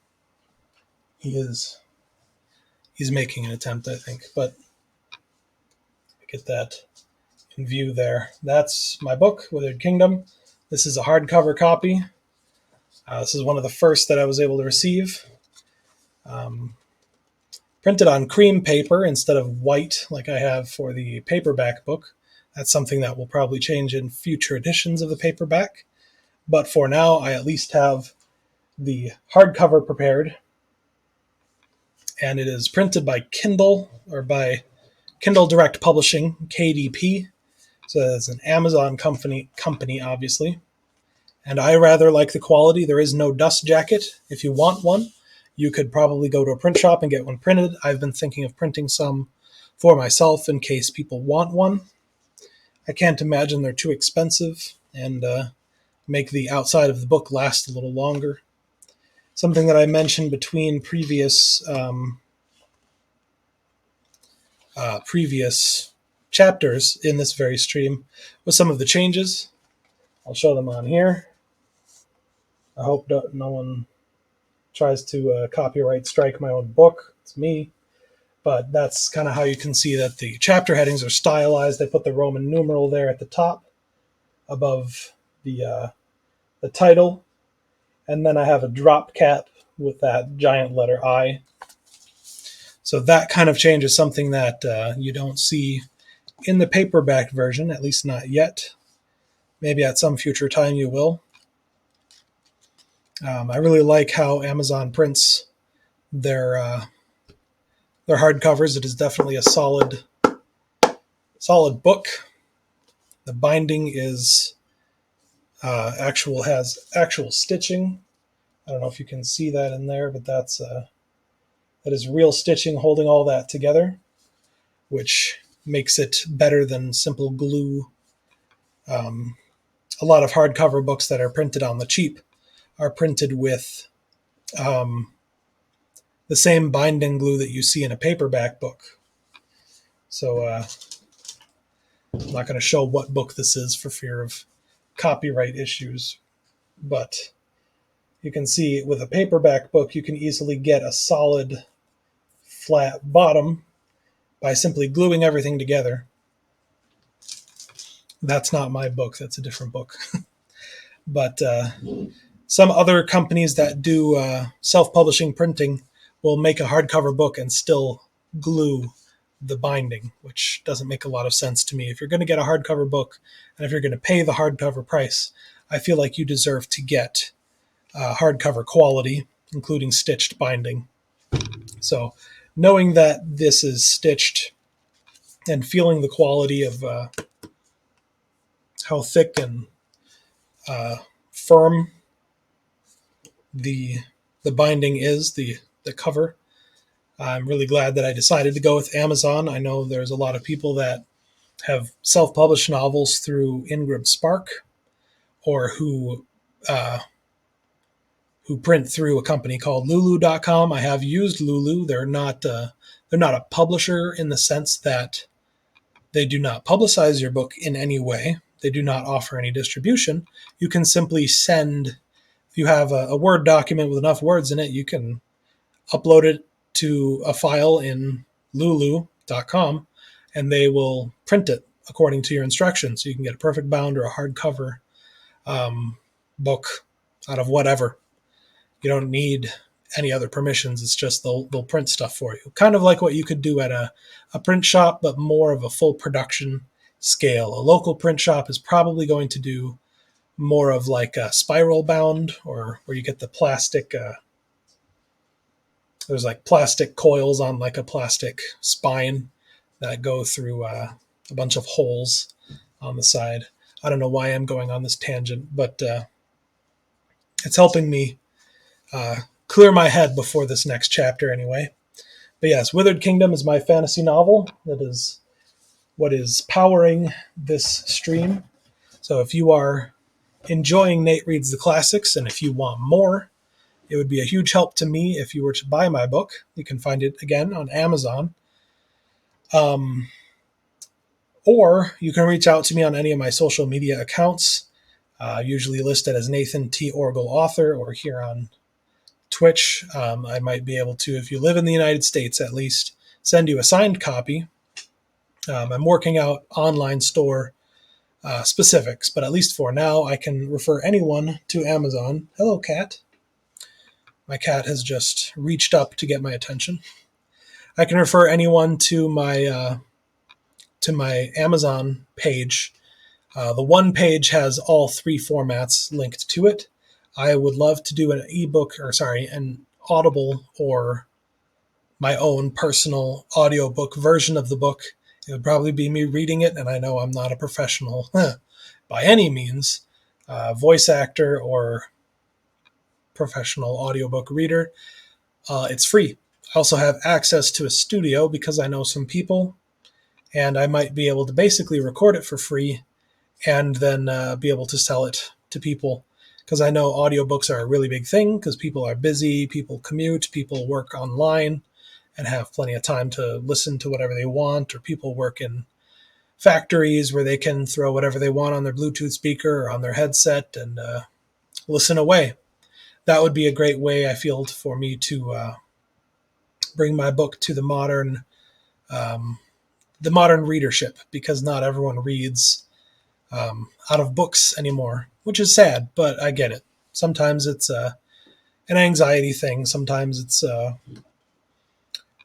He's making an attempt, I think, but get that in view there. That's my book, Withered Kingdom. This is a hardcover copy. This is one of the first that I was able to receive. Printed on cream paper instead of white like I have for the paperback book. That's something that will probably change in future editions of the paperback. But for now, I at least have the hardcover prepared. And it is printed by Kindle, or by Kindle Direct Publishing, KDP. So it's an Amazon company, obviously. And I rather like the quality. There is no dust jacket. If you want one, you could probably go to a print shop and get one printed. I've been thinking of printing some for myself in case people want one. I can't imagine they're too expensive and make the outside of the book last a little longer. Something that I mentioned between previous chapters in this very stream was some of the changes. I'll show them on here. I hope no one tries to copyright strike my own book. It's me. But that's kind of how you can see that the chapter headings are stylized. They put the Roman numeral there at the top above the title. And then I have a drop cap with that giant letter I. So that kind of change is something that you don't see in the paperback version, at least not yet. Maybe at some future time you will. I really like how Amazon prints their hardcovers. It is definitely a solid book. The binding is has actual stitching. I don't know if you can see that in there, but that is real stitching holding all that together, which makes it better than simple glue. A lot of hardcover books that are printed on the cheap are printed with the same binding glue that you see in a paperback book. So I'm not going to show what book this is for fear of copyright issues, but you can see with a paperback book, you can easily get a solid flat bottom by simply gluing everything together. That's not my book. That's a different book. But some other companies that do self-publishing printing will make a hardcover book and still glue the binding, which doesn't make a lot of sense to me. If you're going to get a hardcover book and if you're going to pay the hardcover price, I feel like you deserve to get hardcover quality, including stitched binding. So knowing that this is stitched and feeling the quality of how thick and firm the binding is, the cover, I'm really glad that I decided to go with Amazon. I know there's a lot of people that have self-published novels through Ingram Spark, or who print through a company called Lulu.com. I have used Lulu. They're not a publisher in the sense that they do not publicize your book in any way. They do not offer any distribution. You can simply send, if you have a Word document with enough words in it, you can upload it to a file in Lulu.com and they will print it according to your instructions. So you can get a perfect bound or a hardcover book out of whatever. You don't need any other permissions. It's just they'll print stuff for you. Kind of like what you could do at a print shop, but more of a full production scale. A local print shop is probably going to do more of like a spiral bound, or where you get the plastic, there's like plastic coils on like a plastic spine that go through a bunch of holes on the side. I don't know why I'm going on this tangent, but it's helping me clear my head before this next chapter anyway. But yes, Withered Kingdom is my fantasy novel. That is what is powering this stream. So if you are enjoying Nate Reads the Classics, and if you want more, it would be a huge help to me if you were to buy my book. You can find it, again, on Amazon. Or you can reach out to me on any of my social media accounts, usually listed as Nathan T. Orgel Author, or here on Twitch. I might be able to, if you live in the United States at least, send you a signed copy. I'm working out online store specifics, but at least for now, I can refer anyone to Amazon. Hello, cat. My cat has just reached up to get my attention. I can refer anyone to my Amazon page. The one page has all three formats linked to it. I would love to do an Audible or my own personal audiobook version of the book. It would probably be me reading it, and I know I'm not a professional by any means, voice actor or professional audiobook reader. It's free. I also have access to a studio because I know some people, and I might be able to basically record it for free and then be able to sell it to people, because I know audiobooks are a really big thing because people are busy, people commute, people work online and have plenty of time to listen to whatever they want, or people work in factories where they can throw whatever they want on their Bluetooth speaker or on their headset and listen away. That would be a great way, I feel, for me to bring my book to the modern readership, because not everyone reads out of books anymore, which is sad, but I get it. Sometimes it's an anxiety thing. Sometimes it's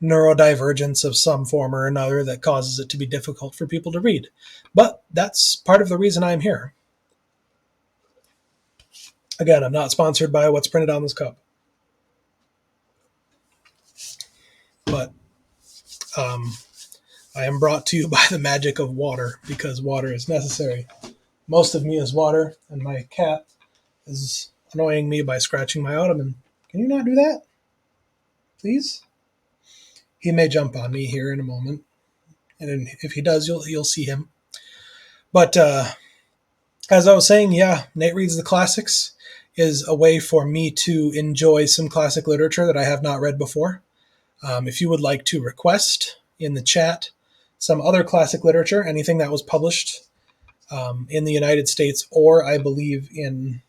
neurodivergence of some form or another that causes it to be difficult for people to read. But that's part of the reason I'm here. Again, I'm not sponsored by what's printed on this cup. But I am brought to you by the magic of water, because water is necessary. Most of me is water, and my cat is annoying me by scratching my ottoman. Can you not do that? Please? He may jump on me here in a moment, and if he does, you'll see him. But as I was saying, yeah, Nate Reads the Classics is a way for me to enjoy some classic literature that I have not read before. If you would like to request in the chat some other classic literature, anything that was published in the United States, or I believe in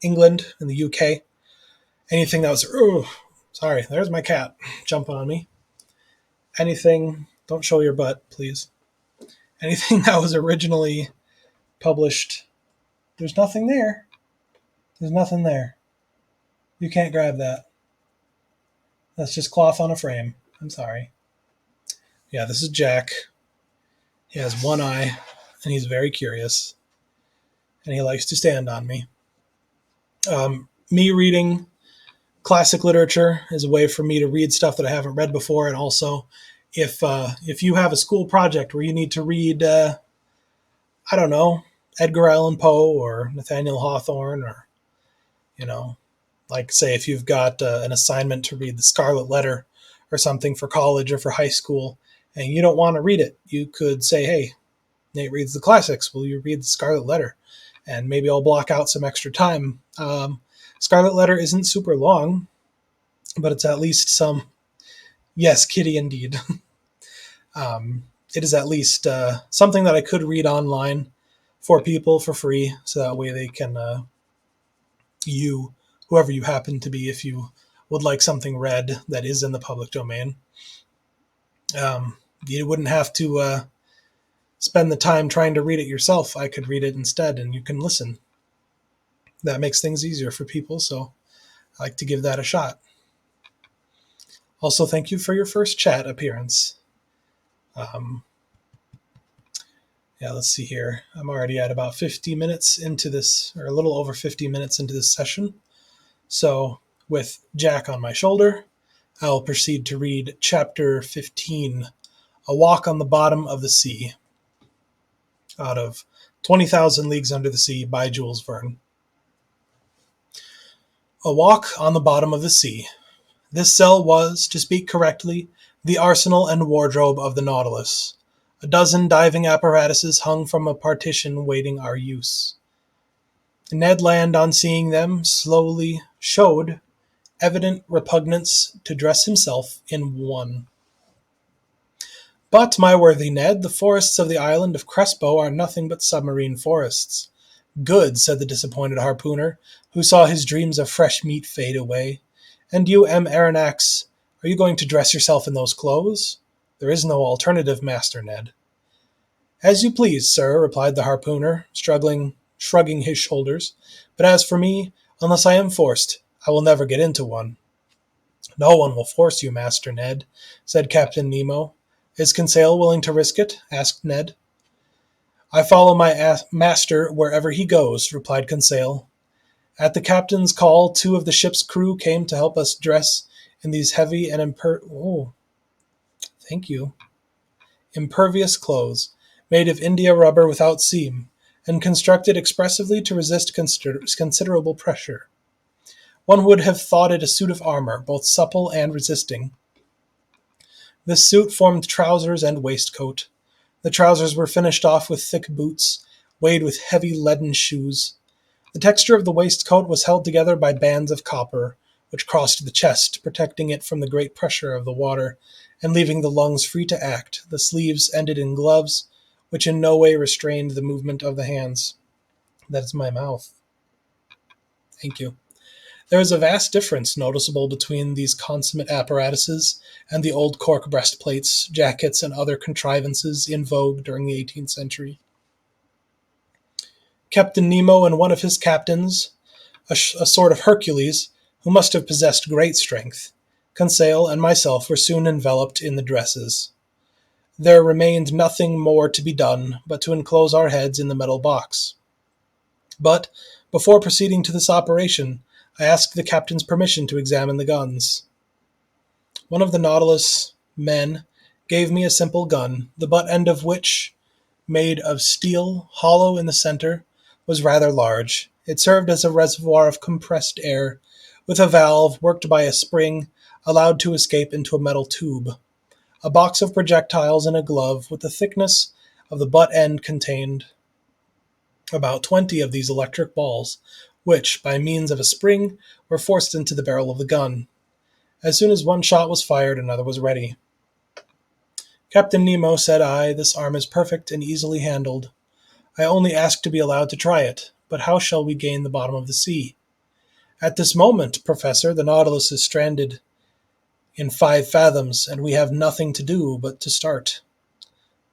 England, in the UK, anything that was, sorry, there's my cat jumping on me. Anything, don't show your butt, please. Anything that was originally published, there's nothing there. There's nothing there. You can't grab that. That's just cloth on a frame. I'm sorry. Yeah, this is Jack. He has one eye, and he's very curious. And he likes to stand on me. Me reading classic literature is a way for me to read stuff that I haven't read before. And also, if you have a school project where you need to read, I don't know, Edgar Allan Poe or Nathaniel Hawthorne, or, like say if you've got an assignment to read The Scarlet Letter or something for college or for high school, and you don't want to read it, you could say, hey, Nate Reads the Classics, will you read The Scarlet Letter? And maybe I'll block out some extra time. Scarlet Letter isn't super long, but it's at least some... Yes, kitty indeed. It is at least something that I could read online for people for free, so that way they can, whoever you happen to be, if you would like something read that is in the public domain, you wouldn't have to spend the time trying to read it yourself. I could read it instead, and you can listen. That makes things easier for people, so I like to give that a shot. Also, thank you for your first chat appearance. Let's see here. I'm already at about 50 minutes into this, or a little over 50 minutes into this session. So, with Jack on my shoulder, I'll proceed to read Chapter 15, A Walk on the Bottom of the Sea, out of 20,000 Leagues Under the Sea by Jules Verne. A Walk on the Bottom of the Sea. This cell was, to speak correctly, the arsenal and wardrobe of the Nautilus. A dozen diving apparatuses hung from a partition waiting our use. Ned Land, on seeing them, slowly showed evident repugnance to dress himself in one. But, my worthy Ned, the forests of the island of Crespo are nothing but submarine forests. Good, said the disappointed harpooner, who saw his dreams of fresh meat fade away. And you, M. Aronnax, are you going to dress yourself in those clothes? There is no alternative, Master Ned. As you please, sir, replied the harpooner, shrugging his shoulders. But as for me, unless I am forced, I will never get into one. No one will force you, Master Ned, said Captain Nemo. Is Conseil willing to risk it? Asked Ned. I follow my master wherever he goes, replied Conseil. At the captain's call, 2 of the ship's crew came to help us dress in these heavy and impervious clothes, made of India rubber without seam, and constructed expressively to resist considerable pressure. One would have thought it a suit of armor, both supple and resisting. This suit formed trousers and waistcoat. The trousers were finished off with thick boots, weighted with heavy leaden shoes. The texture of the waistcoat was held together by bands of copper, which crossed the chest, protecting it from the great pressure of the water, and leaving the lungs free to act. The sleeves ended in gloves, which in no way restrained the movement of the hands. That is my mouth. Thank you. There is a vast difference noticeable between these consummate apparatuses and the old cork breastplates, jackets, and other contrivances in vogue during the 18th century. Captain Nemo and one of his captains, a sort of Hercules, who must have possessed great strength, Conseil and myself were soon enveloped in the dresses. There remained nothing more to be done but to enclose our heads in the metal box. But, before proceeding to this operation, I asked the captain's permission to examine the guns. One of the Nautilus men gave me a simple gun, the butt end of which, made of steel, hollow in the center, was rather large. It served as a reservoir of compressed air, with a valve worked by a spring allowed to escape into a metal tube. A box of projectiles in a glove with the thickness of the butt end contained about 20 of these electric balls, which, by means of a spring, were forced into the barrel of the gun. As soon as one shot was fired, another was ready. "Captain Nemo," said I, "this arm is perfect and easily handled. I only ask to be allowed to try it, but how shall we gain the bottom of the sea? At this moment, Professor, the Nautilus is stranded in 5 fathoms, and we have nothing to do but to start.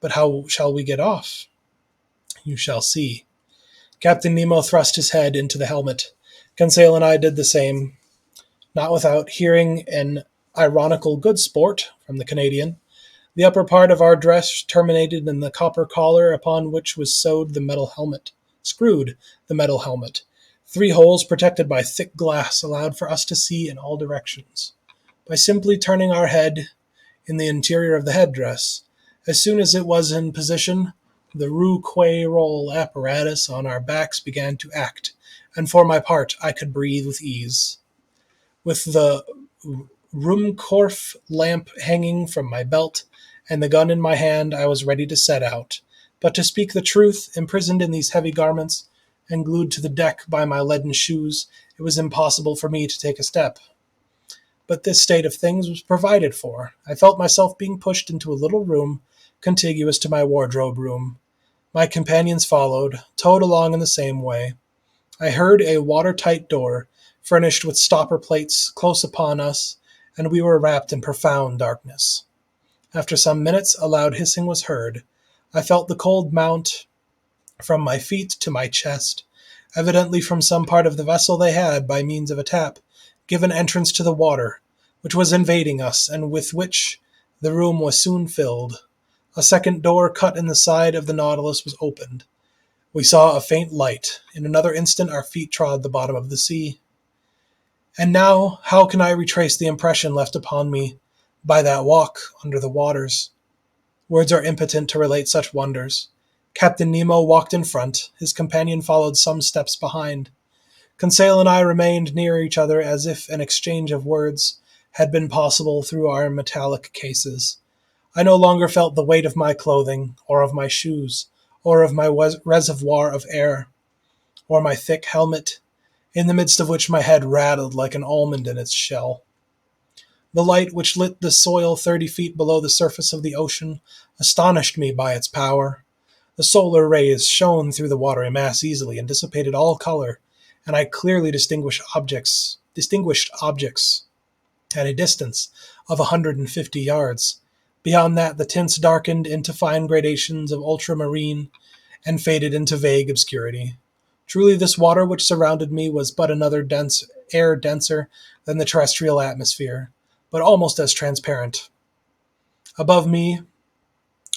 But how shall we get off?" "You shall see." Captain Nemo thrust his head into the helmet. Conseil and I did the same, not without hearing an ironical "good sport" from the Canadian. The upper part of our dress terminated in the copper collar upon which was screwed the metal helmet. 3 holes protected by thick glass allowed for us to see in all directions, by simply turning our head in the interior of the headdress. As soon as it was in position, the roue-quay-roll apparatus on our backs began to act, and for my part I could breathe with ease. With the Ruhmkorff lamp hanging from my belt and the gun in my hand, I was ready to set out. But to speak the truth, imprisoned in these heavy garments and glued to the deck by my leaden shoes, it was impossible for me to take a step. But this state of things was provided for. I felt myself being pushed into a little room contiguous to my wardrobe room. My companions followed, towed along in the same way. I heard a watertight door, furnished with stopper plates, close upon us, and we were wrapped in profound darkness. After some minutes, a loud hissing was heard. I felt the cold mount from my feet to my chest. Evidently from some part of the vessel they had, by means of a tap, given entrance to the water, which was invading us, and with which the room was soon filled. A second door cut in the side of the Nautilus was opened. We saw a faint light. In another instant our feet trod the bottom of the sea. And now, how can I retrace the impression left upon me by that walk under the waters? Words are impotent to relate such wonders. Captain Nemo walked in front. His companion followed some steps behind. Conseil and I remained near each other as if an exchange of words had been possible through our metallic cases. I no longer felt the weight of my clothing, or of my shoes, or of my reservoir of air, or my thick helmet, in the midst of which my head rattled like an almond in its shell. The light which lit the soil 30 feet below the surface of the ocean astonished me by its power. The solar rays shone through the watery mass easily and dissipated all color, and I clearly distinguished objects at a distance of 150 yards. Beyond that, the tints darkened into fine gradations of ultramarine and faded into vague obscurity. Truly, this water which surrounded me was but another air denser than the terrestrial atmosphere, but almost as transparent. Above me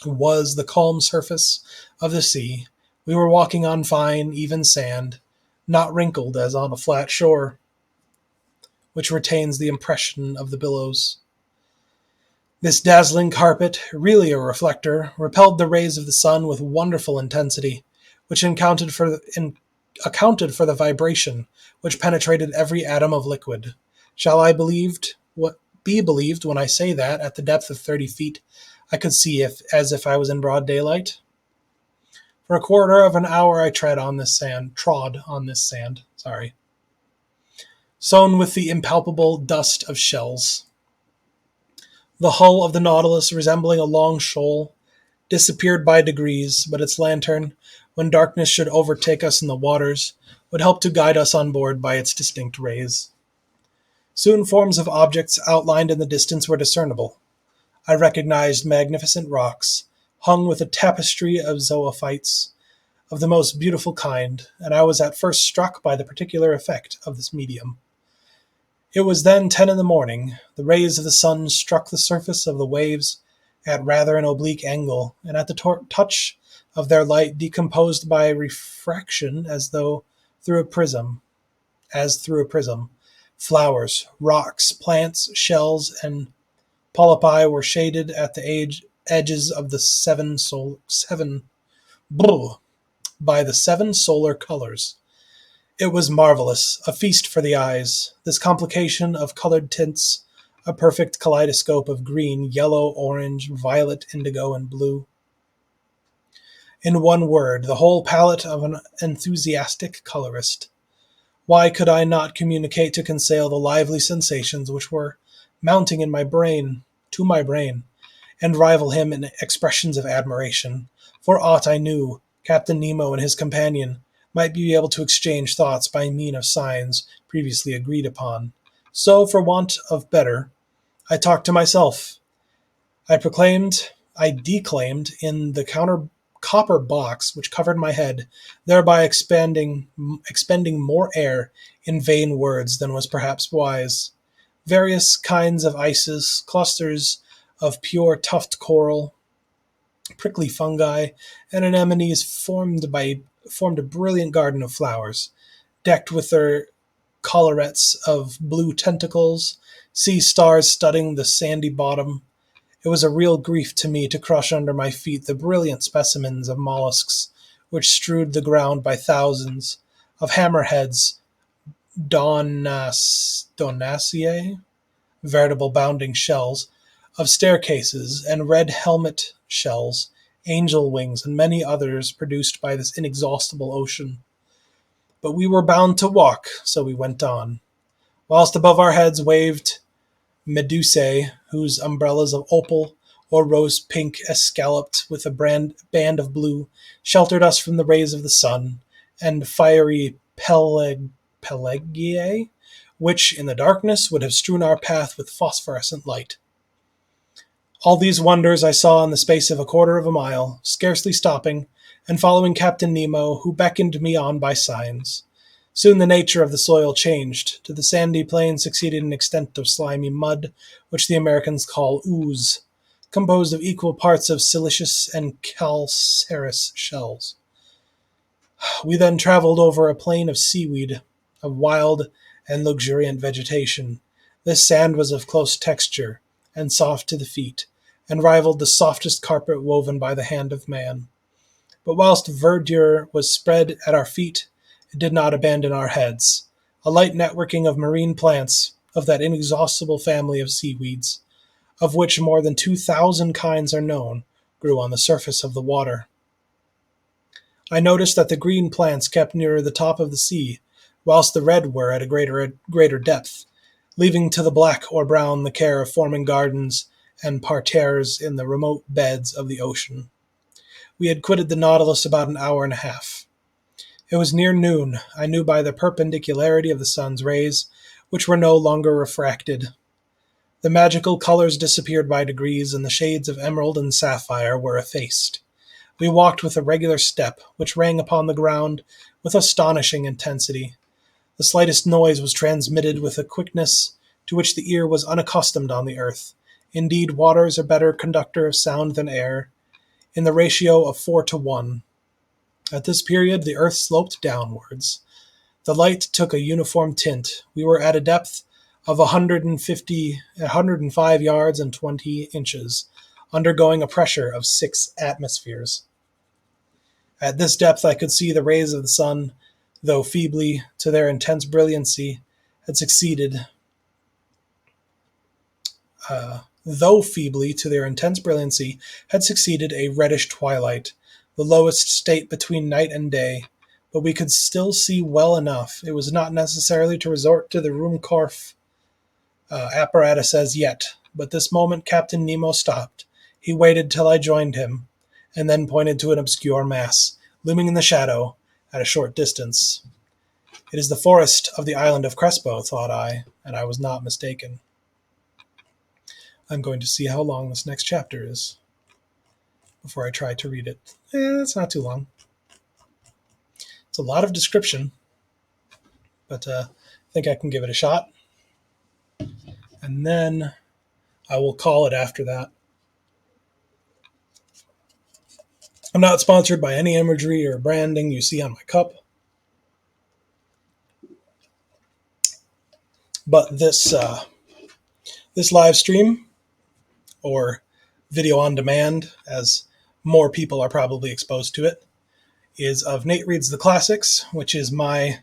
was the calm surface of the sea. We were walking on fine, even sand, not wrinkled as on a flat shore, which retains the impression of the billows. This dazzling carpet, really a reflector, repelled the rays of the sun with wonderful intensity, which accounted for the vibration which penetrated every atom of liquid. Shall I be believed when I say that, at the depth of 30 feet, I could see as if I was in broad daylight? For a quarter of an hour I trod on this sand, sown with the impalpable dust of shells. The hull of the Nautilus, resembling a long shoal, disappeared by degrees, but its lantern, when darkness should overtake us in the waters, would help to guide us on board by its distinct rays. Soon forms of objects outlined in the distance were discernible. I recognized magnificent rocks, hung with a tapestry of zoophytes of the most beautiful kind, and I was at first struck by the particular effect of this medium. It was then 10 in the morning. The rays of the sun struck the surface of the waves at rather an oblique angle, and at the touch of their light decomposed by refraction as through a prism. Flowers, rocks, plants, shells, and polypi were shaded at the edges of the by the seven solar colors. It was marvelous, a feast for the eyes, this complication of colored tints, a perfect kaleidoscope of green, yellow, orange, violet, indigo, and blue. In one word, the whole palette of an enthusiastic colorist. Why could I not communicate to Conseil the lively sensations which were mounting to my brain, and rival him in expressions of admiration? For aught I knew, Captain Nemo and his companion might be able to exchange thoughts by means of signs previously agreed upon. So, for want of better, I talked to myself. I declaimed in the copper box which covered my head, thereby expending more air in vain words than was perhaps wise. Various kinds of ices, clusters of pure tuft coral, prickly fungi, and anemones formed a brilliant garden of flowers, decked with their collarets of blue tentacles, sea stars studding the sandy bottom. It was a real grief to me to crush under my feet the brilliant specimens of mollusks which strewed the ground by thousands, of hammerheads, donaceae, veritable bounding shells, of staircases and red helmet shells, angel wings, and many others produced by this inexhaustible ocean. But we were bound to walk, so we went on. Whilst above our heads waved medusae, whose umbrellas of opal or rose-pink escalloped with a band of blue sheltered us from the rays of the sun, and fiery pelagiae, which in the darkness would have strewn our path with phosphorescent light. All these wonders I saw in the space of a quarter of a mile, scarcely stopping, and following Captain Nemo, who beckoned me on by signs. Soon the nature of the soil changed. To the sandy plain succeeded an extent of slimy mud, which the Americans call ooze, composed of equal parts of silicious and calcareous shells. We then traveled over a plain of seaweed, of wild and luxuriant vegetation. This sand was of close texture, and soft to the feet, and rivaled the softest carpet woven by the hand of man. But whilst verdure was spread at our feet, it did not abandon our heads. A light networking of marine plants, of that inexhaustible family of seaweeds, of which more than 2,000 kinds are known, grew on the surface of the water. I noticed that the green plants kept nearer the top of the sea, whilst the red were at a greater depth, leaving to the black or brown the care of forming gardens and parterres in the remote beds of the ocean. We had quitted the Nautilus about an hour and a half. It was near noon. I knew by the perpendicularity of the sun's rays, which were no longer refracted. The magical colors disappeared by degrees, and the shades of emerald and sapphire were effaced. We walked with a regular step, which rang upon the ground with astonishing intensity. The slightest noise was transmitted with a quickness to which the ear was unaccustomed on the earth. Indeed, water is a better conductor of sound than air, in the ratio of 4 to 1. At this period, the earth sloped downwards. The light took a uniform tint. We were at a depth of 105 yards and 20 inches, undergoing a pressure of 6 atmospheres. At this depth I could see the rays of the sun, though feebly to their intense brilliancy, had succeeded a reddish twilight, the lowest state between night and day, but we could still see well enough. It was not necessary to resort to the Ruhmkorff apparatus as yet, but this moment Captain Nemo stopped. He waited till I joined him, and then pointed to an obscure mass, looming in the shadow, at a short distance. It is the forest of the island of Crespo, thought I, and I was not mistaken. I'm going to see how long this next chapter is before I try to read it. It's not too long. It's a lot of description, but I think I can give it a shot. and then I will call it after that. I'm not sponsored by any imagery or branding you see on my cup, but this live stream, or video on demand, as more people are probably exposed to it, is of Nate Reads the Classics, which is my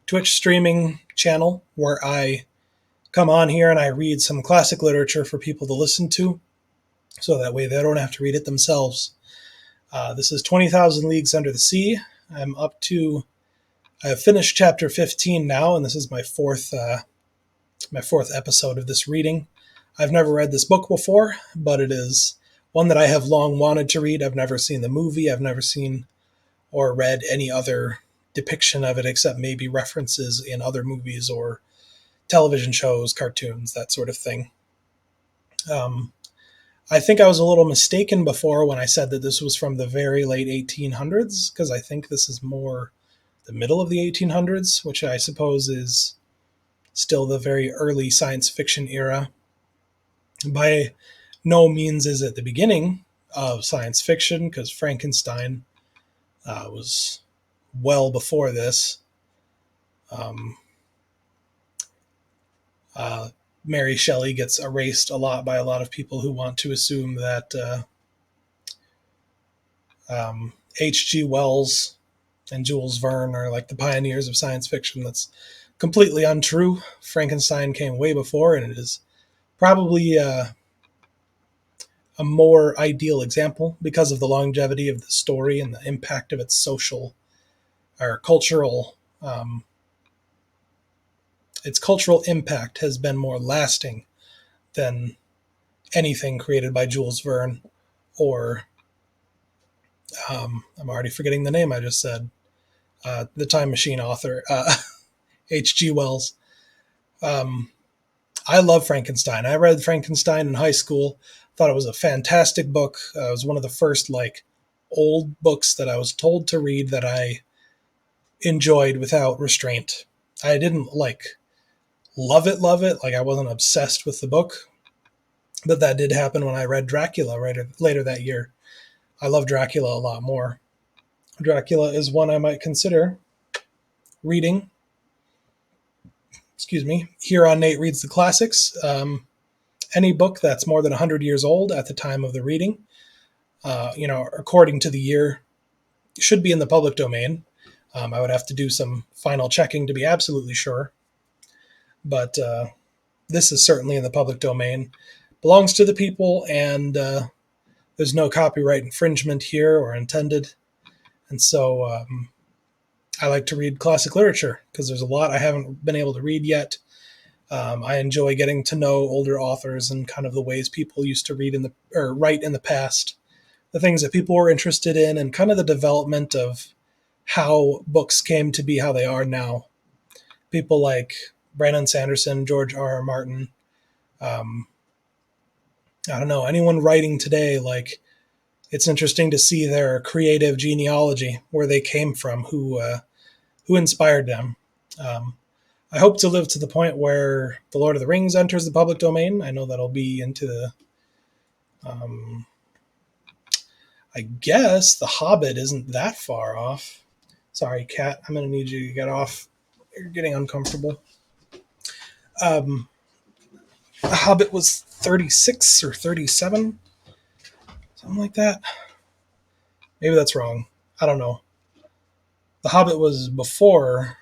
Twitch streaming channel where I come on here and I read some classic literature for people to listen to, so that way they don't have to read it themselves. This is 20,000 Leagues Under the Sea. I have finished chapter 15 now, and this is my fourth episode of this reading. I've never read this book before, but it is one that I have long wanted to read. I've never seen the movie. I've never seen or read any other depiction of it except maybe references in other movies or television shows, cartoons, that sort of thing. I think I was a little mistaken before when I said that this was from the very late 1800s, because I think this is more the middle of the 1800s, which I suppose is still the very early science fiction era. By no means is it the beginning of science fiction, because Frankenstein was well before this. Mary Shelley gets erased a lot by a lot of people who want to assume that H.G. Wells and Jules Verne are like the pioneers of science fiction. That's completely untrue. Frankenstein came way before, and it is probably a more ideal example because of the longevity of the story and the impact of its social or cultural. Its cultural impact has been more lasting than anything created by Jules Verne or I'm already forgetting the name I just said. The Time Machine author, H.G. Wells. I love Frankenstein. I read Frankenstein in high school. Thought it was a fantastic book. It was one of the first old books that I was told to read that I enjoyed without restraint. I didn't love it. I wasn't obsessed with the book, but that did happen when I read Dracula later that year. I love Dracula a lot more. Dracula is one I might consider reading. Here on Nate Reads the Classics. Any book that's more than 100 years old at the time of the reading, according to the year, should be in the public domain. I would have to do some final checking to be absolutely sure. But this is certainly in the public domain. Belongs to the people, and there's no copyright infringement here or intended. And so I like to read classic literature because there's a lot I haven't been able to read yet. I enjoy getting to know older authors and kind of the ways people used to write in the past, the things that people were interested in, and kind of the development of how books came to be how they are now. People like Brandon Sanderson, George R.R. Martin. I don't know, anyone writing today, it's interesting to see their creative genealogy, where they came from, who inspired them. I hope to live to the point where The Lord of the Rings enters the public domain. I know that'll be into the... I guess The Hobbit isn't that far off. Sorry, Kat, I'm going to need you to get off. You're getting uncomfortable. The Hobbit was 36 or 37, something like that. Maybe that's wrong. I don't know. The Hobbit was before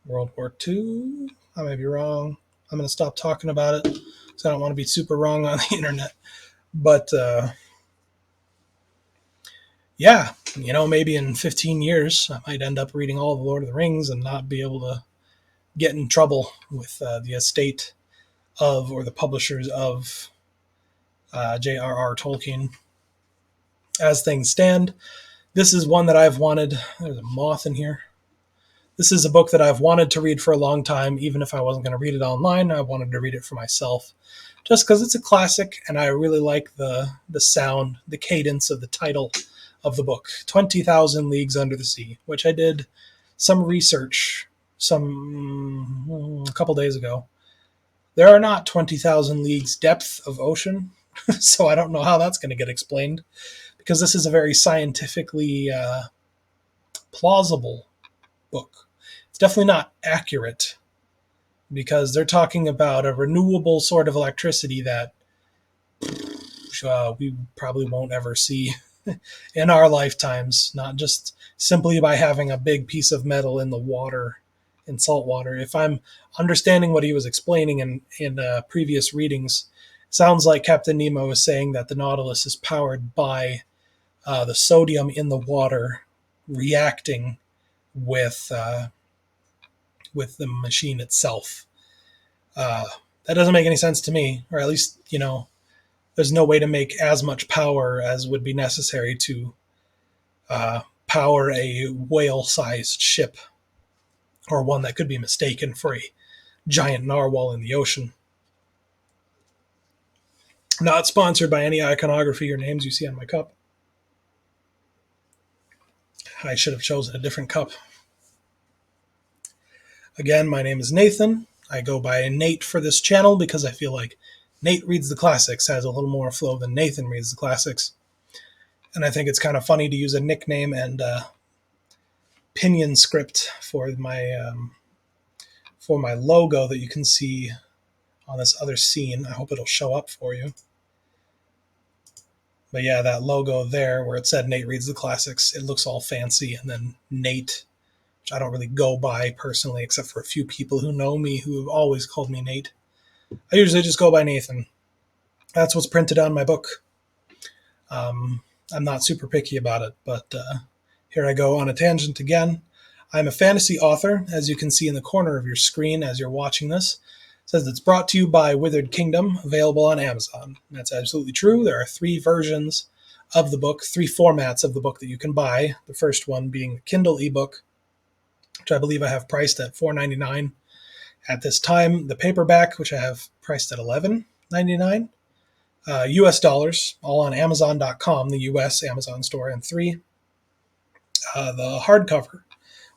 World War II. I may be wrong. I'm going to stop talking about it because I don't want to be super wrong on the internet. But yeah, maybe in 15 years, I might end up reading all of The Lord of the Rings and not be able to get in trouble with the estate of or the publishers of J.R.R. Tolkien. As things stand, this is one that I've wanted. There's a moth in here. This is a book that I've wanted to read for a long time. Even if I wasn't going to read it online, I wanted to read it for myself. Just because it's a classic, and I really like the sound, the cadence of the title of the book, 20,000 Leagues Under the Sea, which I did some research a couple days ago. There are not 20,000 leagues depth of ocean, so I don't know how that's going to get explained, because this is a very scientifically plausible book. It's definitely not accurate, because they're talking about a renewable sort of electricity that we probably won't ever see in our lifetimes, not just simply by having a big piece of metal in the water, in salt water. If I'm understanding what he was explaining in previous readings, it sounds like Captain Nemo is saying that the Nautilus is powered by the sodium in the water reacting with the machine itself. That doesn't make any sense to me, or at least, there's no way to make as much power as would be necessary to power a whale-sized ship, or one that could be mistaken for a giant narwhal in the ocean. Not sponsored by any iconography or names you see on my cup. I should have chosen a different cup. Again, my name is Nathan. I go by Nate for this channel because I feel like Nate Reads the Classics has a little more flow than Nathan Reads the Classics. And I think it's kind of funny to use a nickname and pinion script for my logo that you can see on this other scene. I hope it'll show up for you. But yeah, that logo there where it said Nate Reads the Classics, it looks all fancy. And then Nate, which I don't really go by personally, except for a few people who know me who have always called me Nate. I usually just go by Nathan. That's what's printed on my book. I'm not super picky about it, but here I go on a tangent again. I'm a fantasy author, as you can see in the corner of your screen as you're watching this. It says it's brought to you by Withered Kingdom, available on Amazon. That's absolutely true. There are 3 versions of the book, 3 formats of the book that you can buy. The first one being the Kindle ebook, which I believe I have priced at $4.99 at this time. The paperback, which I have priced at $11.99 US dollars, all on Amazon.com, the US Amazon store. And 3, the hardcover,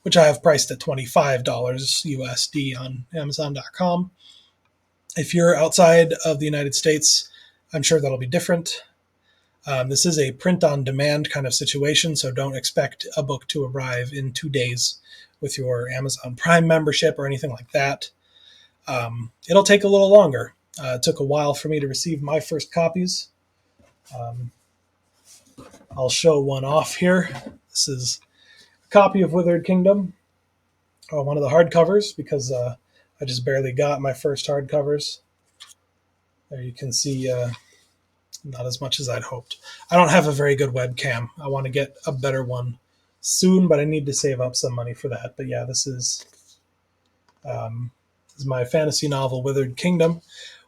which I have priced at $25 USD on Amazon.com. If you're outside of the United States, I'm sure that'll be different. This is a print-on-demand kind of situation, so don't expect a book to arrive in 2 days with your Amazon Prime membership or anything like that. It'll take a little longer. It took a while for me to receive my first copies. I'll show one off here. This is a copy of Withered Kingdom, one of the hardcovers, because I just barely got my first hardcovers. There you can see not as much as I'd hoped. I don't have a very good webcam. I want to get a better one soon, but I need to save up some money for that. But yeah, this is my fantasy novel, Withered Kingdom,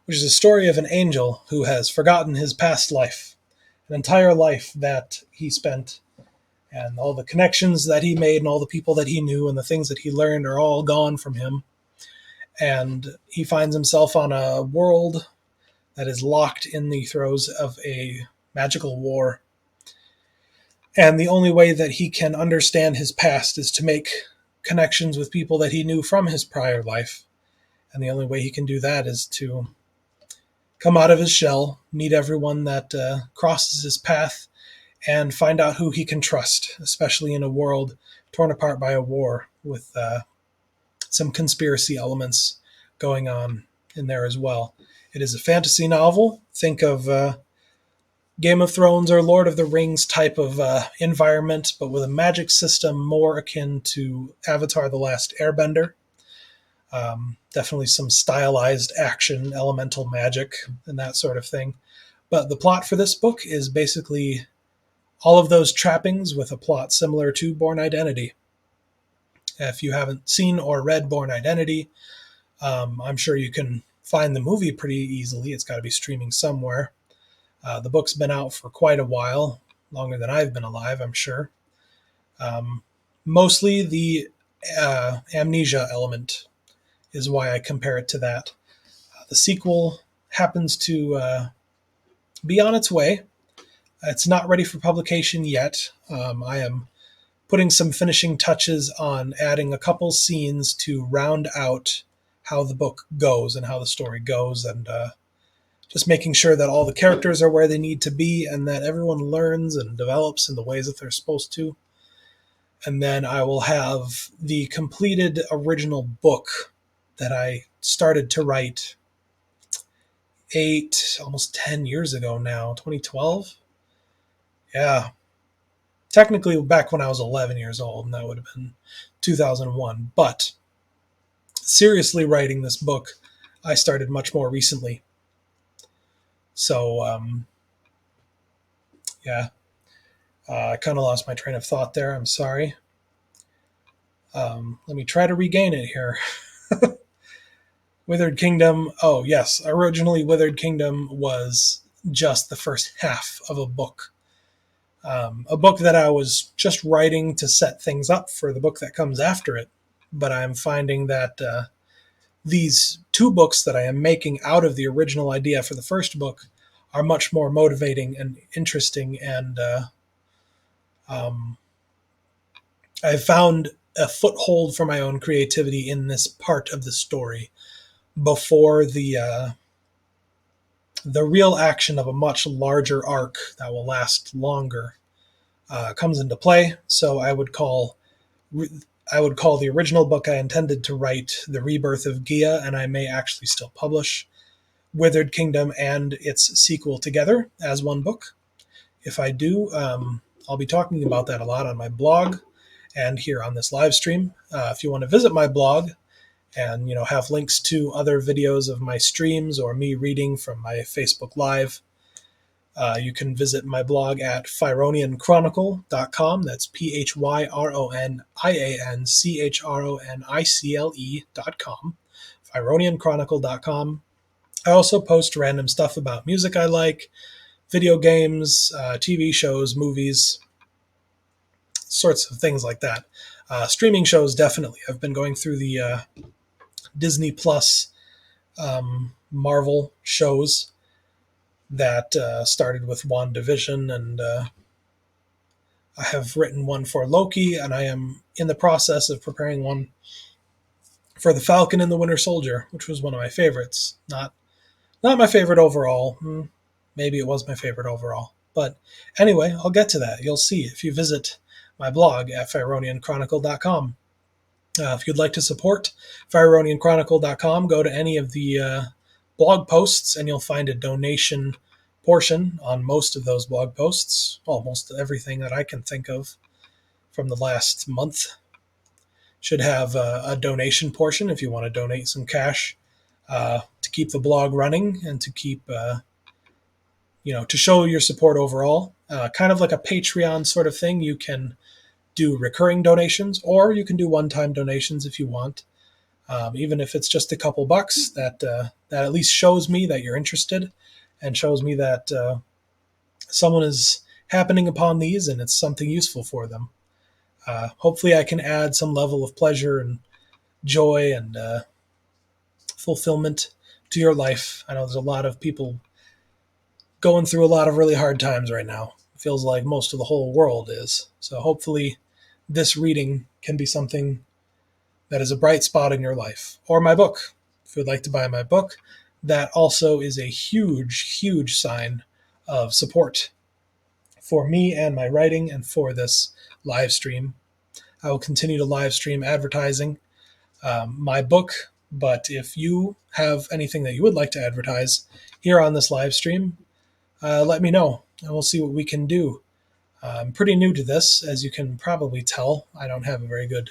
which is a story of an angel who has forgotten his past life, an entire life that he spent, and all the connections that he made and all the people that he knew and the things that he learned are all gone from him. And he finds himself on a world that is locked in the throes of a magical war. And the only way that he can understand his past is to make connections with people that he knew from his prior life. And the only way he can do that is to come out of his shell, meet everyone that crosses his path, and find out who he can trust, especially in a world torn apart by a war with some conspiracy elements going on in there as well. It is a fantasy novel. Think of Game of Thrones or Lord of the Rings type of environment, but with a magic system more akin to Avatar: The Last Airbender. Definitely some stylized action, elemental magic, and that sort of thing. But the plot for this book is basically all of those trappings with a plot similar to Bourne Identity. If you haven't seen or read Bourne Identity, I'm sure you can find the movie pretty easily. It's got to be streaming somewhere. The book's been out for quite a while, longer than I've been alive, I'm sure. Mostly the amnesia element is why I compare it to that. The sequel happens to be on its way. It's not ready for publication yet. I am putting some finishing touches on adding a couple scenes to round out how the book goes and how the story goes, and just making sure that all the characters are where they need to be and that everyone learns and develops in the ways that they're supposed to. And then I will have the completed original book that I started to write almost 10 years ago now, 2012. Yeah. Technically back when I was 11 years old, and that would have been 2001. But seriously writing this book, I started much more recently. So, yeah. I kind of lost my train of thought there. I'm sorry. Let me try to regain it here. Withered Kingdom. Oh, yes. Originally, Withered Kingdom was just the first half of a book. A book that I was just writing to set things up for the book that comes after it. But I'm finding that these two books that I am making out of the original idea for the first book are much more motivating and interesting, and I've found a foothold for my own creativity in this part of the story before the real action of a much larger arc that will last longer comes into play. So I would call the original book I intended to write The Rebirth of Gia, and I may actually still publish Withered Kingdom and its sequel together as one book. If I do, I'll be talking about that a lot on my blog and here on this live stream. If you want to visit my blog and have links to other videos of my streams or me reading from my Facebook Live, you can visit my blog at phyronianchronicle.com. That's PHYRONIANCHRONICLE.com. phyronianchronicle.com. I also post random stuff about music I like, video games, TV shows, movies, sorts of things like that. Streaming shows, definitely. I've been going through the Disney Plus Marvel shows that started with WandaVision, and I have written one for Loki, and I am in the process of preparing one for the Falcon and the Winter Soldier, which was one of my favorites. Not my favorite overall. Maybe it was my favorite overall. But anyway, I'll get to that. You'll see if you visit my blog at phyronianchronicle.com. If you'd like to support phyronianchronicle.com, go to any of the blog posts and you'll find a donation portion on most of those blog posts. Almost everything that I can think of from the last month should have a donation portion if you want to donate some cash to keep the blog running and to keep, to show your support overall. Kind of like a Patreon sort of thing. You can do recurring donations, or you can do one-time donations if you want. Even if it's just a couple bucks, that at least shows me that you're interested and shows me that someone is happening upon these and it's something useful for them. Hopefully I can add some level of pleasure and joy and fulfillment to your life. I know there's a lot of people going through a lot of really hard times right now. It feels like most of the whole world is. So hopefully this reading can be something that is a bright spot in your life. Or my book. If you would like to buy my book, that also is a huge, huge sign of support for me and my writing and for this live stream. I will continue to live stream advertising my book, but if you have anything that you would like to advertise here on this live stream, let me know and we'll see what we can do. I'm pretty new to this, as you can probably tell. I don't have a very good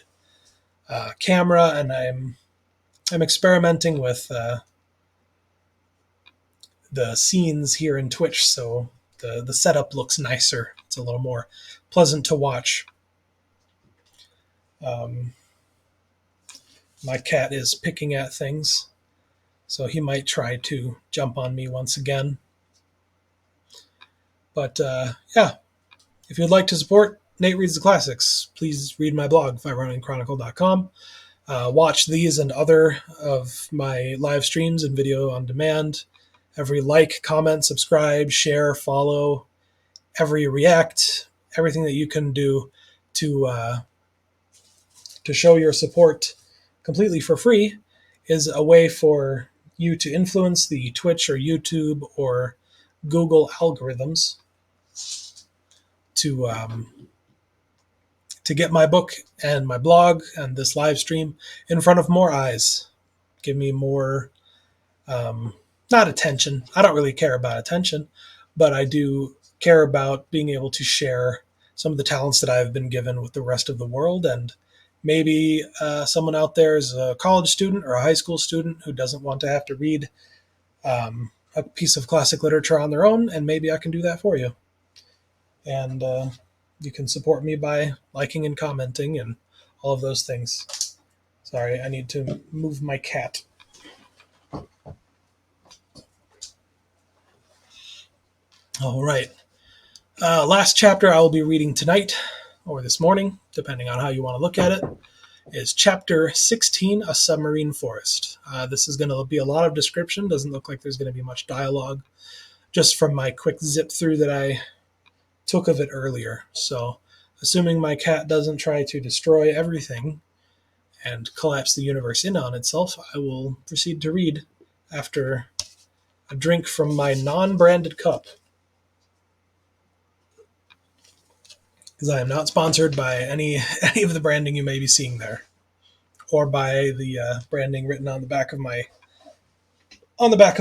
camera, and I'm experimenting with the scenes here in Twitch, so the setup looks nicer. It's a little more pleasant to watch. My cat is picking at things, so he might try to jump on me once again. But yeah, if you'd like to support Nate Reads the Classics, please read my blog, phyronianchronicle.com. Watch these and other of my live streams and video on demand. Every like, comment, subscribe, share, follow, every react, everything that you can do to show your support completely for free is a way for you to influence the Twitch or YouTube or Google algorithms to get my book and my blog and this live stream in front of more eyes. Give me more, not attention. I don't really care about attention, but I do care about being able to share some of the talents that I've been given with the rest of the world. And maybe someone out there is a college student or a high school student who doesn't want to have to read a piece of classic literature on their own, and maybe I can do that for you. And you can support me by liking and commenting and all of those things. Sorry, I need to move my cat. All right. Last chapter I will be reading tonight, or this morning, depending on how you want to look at it, is Chapter 16, A Submarine Forest. This is going to be a lot of description. Doesn't look like there's going to be much dialogue, just from my quick zip through that I took of it earlier. So, assuming my cat doesn't try to destroy everything and collapse the universe in on itself, I will proceed to read after a drink from my non-branded cup. Because I am not sponsored by any of the branding you may be seeing there, or by the branding written on the back of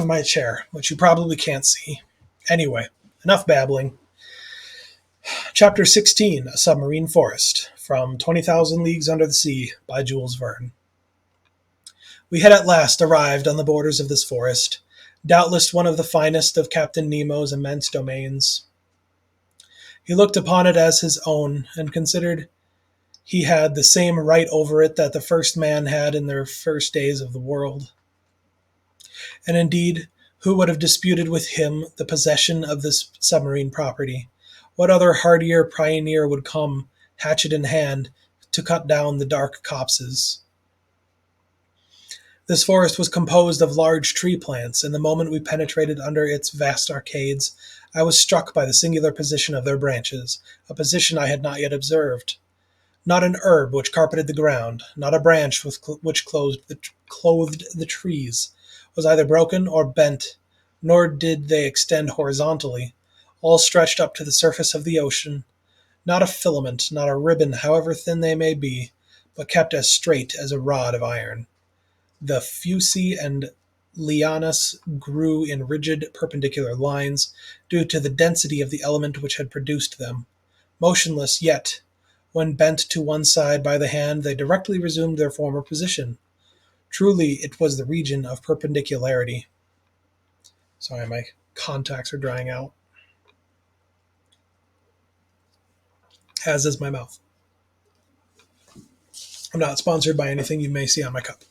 my chair, which you probably can't see. Anyway, enough babbling. Chapter 16, A Submarine Forest, from 20,000 Leagues Under the Sea, by Jules Verne. We had at last arrived on the borders of this forest, doubtless one of the finest of Captain Nemo's immense domains. He looked upon it as his own, and considered he had the same right over it that the first man had in their first days of the world. And indeed, who would have disputed with him the possession of this submarine property? What other hardier pioneer would come, hatchet in hand, to cut down the dark copses? This forest was composed of large tree plants, and the moment we penetrated under its vast arcades, I was struck by the singular position of their branches, a position I had not yet observed. Not an herb which carpeted the ground, not a branch which clothed the trees, was either broken or bent, nor did they extend horizontally. All stretched up to the surface of the ocean, not a filament, not a ribbon, however thin they may be, but kept as straight as a rod of iron. The Fuci and Lianas grew in rigid perpendicular lines, due to the density of the element which had produced them. Motionless, yet, when bent to one side by the hand, they directly resumed their former position. Truly, it was the region of perpendicularity. Sorry, my contacts are drying out. As is my mouth. I'm not sponsored by anything you may see on my cup.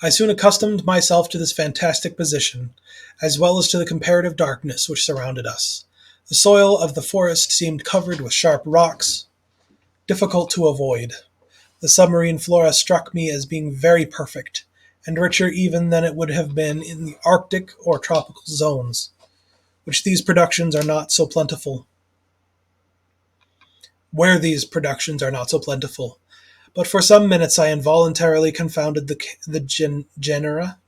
I soon accustomed myself to this fantastic position, as well as to the comparative darkness which surrounded us. The soil of the forest seemed covered with sharp rocks, difficult to avoid. The submarine flora struck me as being very perfect, and richer even than it would have been in the Arctic or tropical zones, which these productions are not so plentiful. Where these productions are not so plentiful. But for some minutes I involuntarily confounded the genera,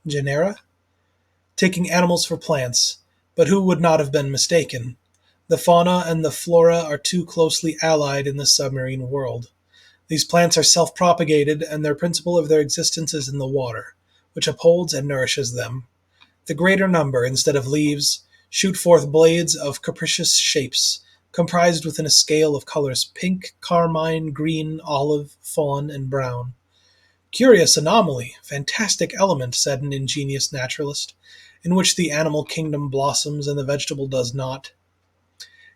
taking animals for plants, but who would not have been mistaken? The fauna and the flora are too closely allied in the submarine world. These plants are self-propagated, and the principle of their existence is in the water, which upholds and nourishes them. The greater number, instead of leaves, shoot forth blades of capricious shapes, comprised within a scale of colors: pink, carmine, green, olive, fawn, and brown. Curious anomaly, fantastic element, said an ingenious naturalist, in which the animal kingdom blossoms and the vegetable does not.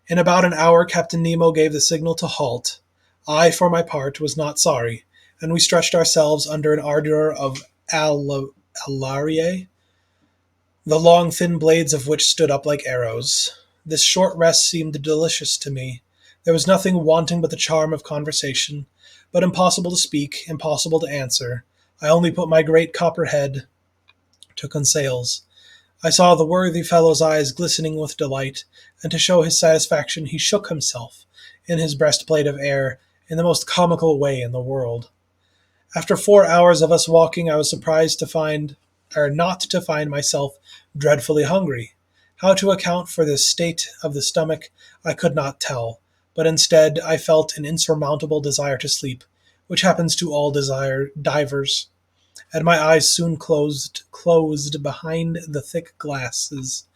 In about an hour Captain Nemo gave the signal to halt. I, for my part, was not sorry, and we stretched ourselves under an ardour of alariae, the long thin blades of which stood up like arrows. This short rest seemed delicious to me. There was nothing wanting but the charm of conversation, but impossible to speak, impossible to answer. I only put my great copper head to Conseil's. I saw the worthy fellow's eyes glistening with delight, and to show his satisfaction he shook himself, in his breastplate of air, in the most comical way in the world. After 4 hours of us walking, I was surprised not to find myself dreadfully hungry. How to account for this state of the stomach I could not tell, but instead I felt an insurmountable desire to sleep, which happens to all divers, and my eyes soon closed behind the thick glasses,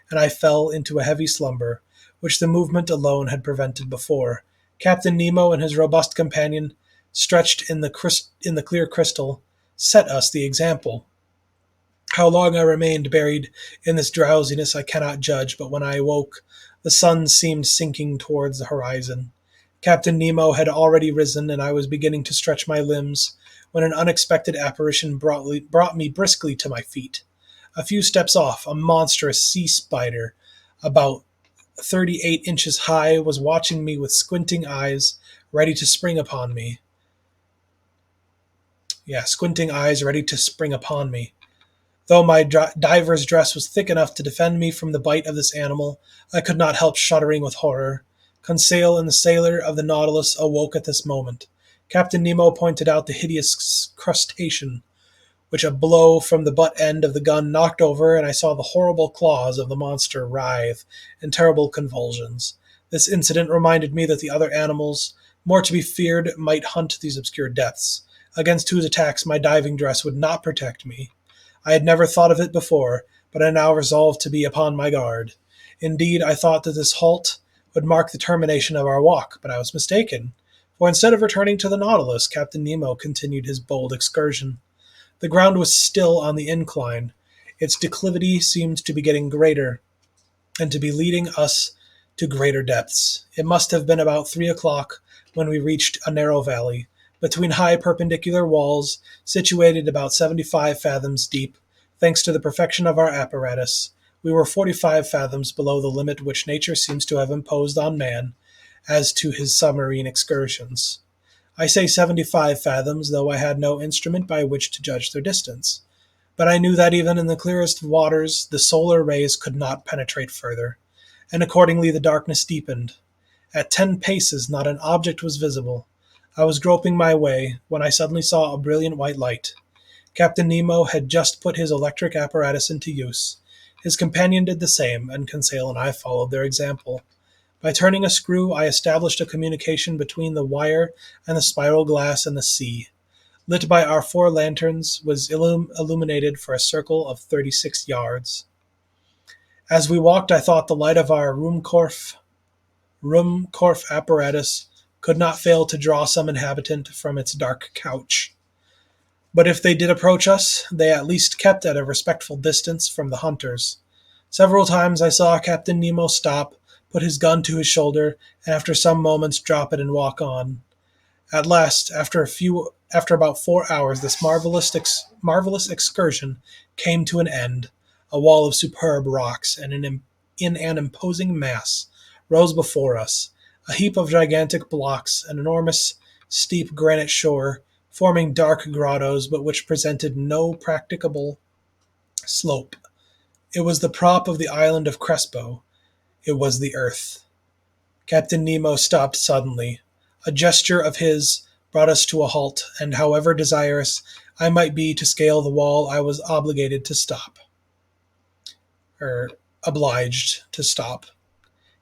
and I fell into a heavy slumber, which the movement alone had prevented before. Captain Nemo and his robust companion, stretched in the clear crystal, set us the example. How long I remained buried in this drowsiness I cannot judge, but when I awoke, the sun seemed sinking towards the horizon. Captain Nemo had already risen, and I was beginning to stretch my limbs, when an unexpected apparition brought me briskly to my feet. A few steps off, a monstrous sea spider, about 38 inches high, was watching me with squinting eyes, ready to spring upon me. Squinting eyes ready to spring upon me. Though my diver's dress was thick enough to defend me from the bite of this animal, I could not help shuddering with horror. Conseil and the sailor of the Nautilus awoke at this moment. Captain Nemo pointed out the hideous crustacean, which a blow from the butt end of the gun knocked over, and I saw the horrible claws of the monster writhe in terrible convulsions. This incident reminded me that the other animals, more to be feared, might hunt these obscure depths, against whose attacks my diving dress would not protect me. I had never thought of it before, but I now resolved to be upon my guard. Indeed, I thought that this halt would mark the termination of our walk, but I was mistaken, for instead of returning to the Nautilus, Captain Nemo continued his bold excursion. The ground was still on the incline. Its declivity seemed to be getting greater, and to be leading us to greater depths. It must have been about 3 o'clock when we reached a narrow valley, between high perpendicular walls, situated about 75 fathoms deep. Thanks to the perfection of our apparatus, we were 45 fathoms below the limit which nature seems to have imposed on man as to his submarine excursions. I say 75 fathoms, though I had no instrument by which to judge their distance. But I knew that even in the clearest waters the solar rays could not penetrate further, and accordingly the darkness deepened. At 10 paces not an object was visible. I was groping my way, when I suddenly saw a brilliant white light. Captain Nemo had just put his electric apparatus into use. His companion did the same, and Conseil and I followed their example. By turning a screw, I established a communication between the wire and the spiral glass and the sea. Lit by our 4 lanterns, was illuminated for a circle of 36 yards. As we walked, I thought the light of our Ruhmkorff apparatus could not fail to draw some inhabitant from its dark couch. But if they did approach us, they at least kept at a respectful distance from the hunters. Several times I saw Captain Nemo stop, put his gun to his shoulder, and after some moments drop it and walk on. At last, after about 4 hours, this marvelous excursion came to an end. A wall of superb rocks and in an imposing mass rose before us, a heap of gigantic blocks, an enormous, steep granite shore, forming dark grottos, but which presented no practicable slope. It was the prop of the island of Crespo. It was the earth. Captain Nemo stopped suddenly. A gesture of his brought us to a halt, and however desirous I might be to scale the wall, I was obliged to stop.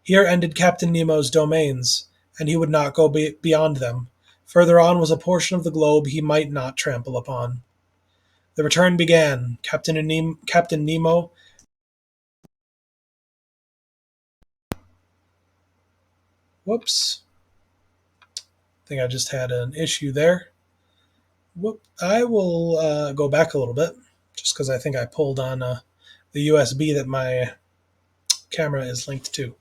Here ended Captain Nemo's domains, and he would not go beyond them. Further on was a portion of the globe he might not trample upon. The return began. Captain Nemo. Whoops. I think I just had an issue there. I will go back a little bit, just because I think I pulled on the USB that my camera is linked to.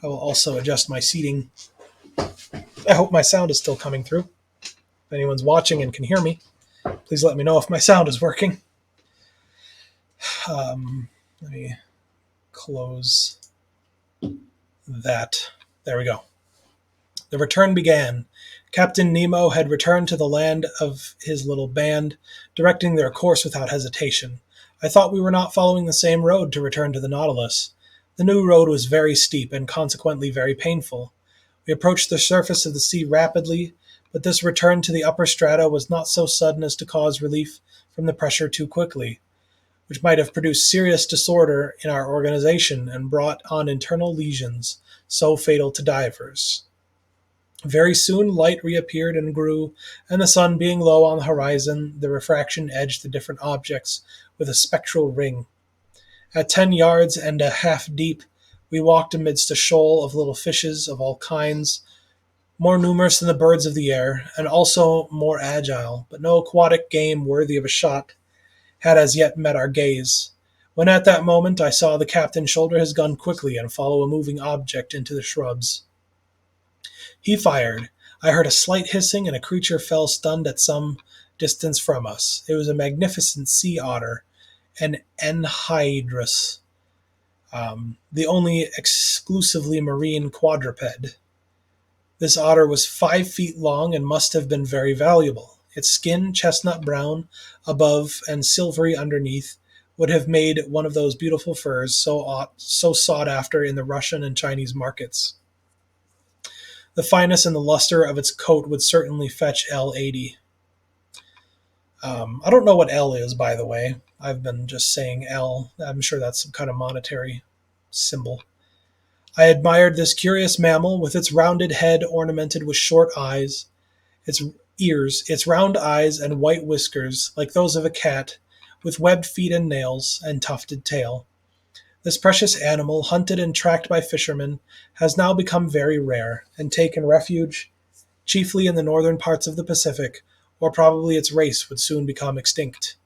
I will also adjust my seating. I hope my sound is still coming through. If anyone's watching and can hear me, please let me know if my sound is working. Let me close that. There we go. The return began. Captain Nemo had returned to the land of his little band, directing their course without hesitation. I thought we were not following the same road to return to the Nautilus. The new road was very steep and consequently very painful. We approached the surface of the sea rapidly, but this return to the upper strata was not so sudden as to cause relief from the pressure too quickly, which might have produced serious disorder in our organization and brought on internal lesions so fatal to divers. Very soon light reappeared and grew, and the sun being low on the horizon, the refraction edged the different objects with a spectral ring. At 10 yards and a half deep, we walked amidst a shoal of little fishes of all kinds, more numerous than the birds of the air, and also more agile, but no aquatic game worthy of a shot had as yet met our gaze. When at that moment I saw the captain shoulder his gun quickly and follow a moving object into the shrubs. He fired. I heard a slight hissing, and a creature fell stunned at some distance from us. It was a magnificent sea otter, an enhydrus, the only exclusively marine quadruped. This otter was 5 feet long and must have been very valuable. Its skin, chestnut brown above and silvery underneath, would have made one of those beautiful furs so sought after in the Russian and Chinese markets. The fineness and the luster of its coat would certainly fetch L80. I don't know what L is, by the way. I've been just saying L. I'm sure that's some kind of monetary symbol. I admired this curious mammal with its rounded head ornamented with short eyes, its ears, its round eyes and white whiskers like those of a cat, with webbed feet and nails and tufted tail. This precious animal, hunted and tracked by fishermen, has now become very rare and taken refuge chiefly in the northern parts of the Pacific, or probably its race would soon become extinct.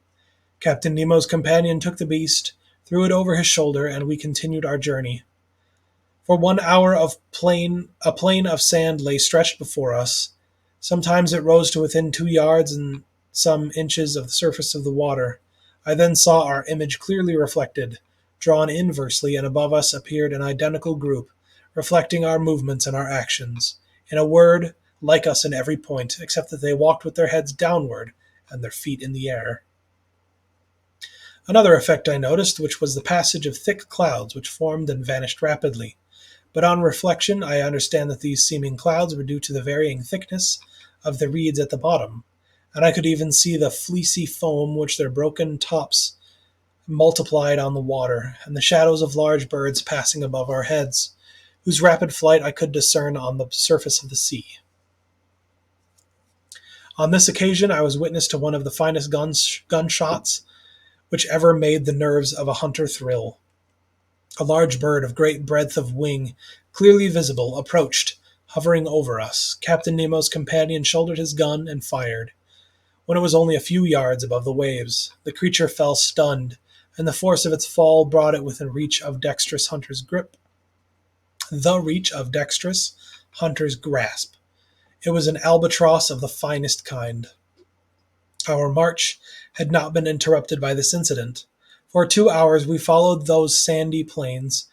Captain Nemo's companion took the beast, threw it over his shoulder, and we continued our journey. For 1 hour a plain of sand lay stretched before us. Sometimes it rose to within 2 yards and some inches of the surface of the water. I then saw our image clearly reflected, drawn inversely, and above us appeared an identical group, reflecting our movements and our actions. In a word, like us in every point, except that they walked with their heads downward and their feet in the air. Another effect I noticed, which was the passage of thick clouds which formed and vanished rapidly. But on reflection, I understand that these seeming clouds were due to the varying thickness of the reeds at the bottom, and I could even see the fleecy foam which their broken tops multiplied on the water, and the shadows of large birds passing above our heads, whose rapid flight I could discern on the surface of the sea. On this occasion I was witness to one of the finest gunshots which ever made the nerves of a hunter thrill. A large bird of great breadth of wing, clearly visible, approached, hovering over us. Captain Nemo's companion shouldered his gun and fired. When it was only a few yards above the waves, the creature fell stunned, and the force of its fall brought it within reach of dexterous hunter's grip. The reach of dexterous hunter's grasp. It was an albatross of the finest kind. Our march had not been interrupted by this incident. For 2 hours we followed those sandy plains,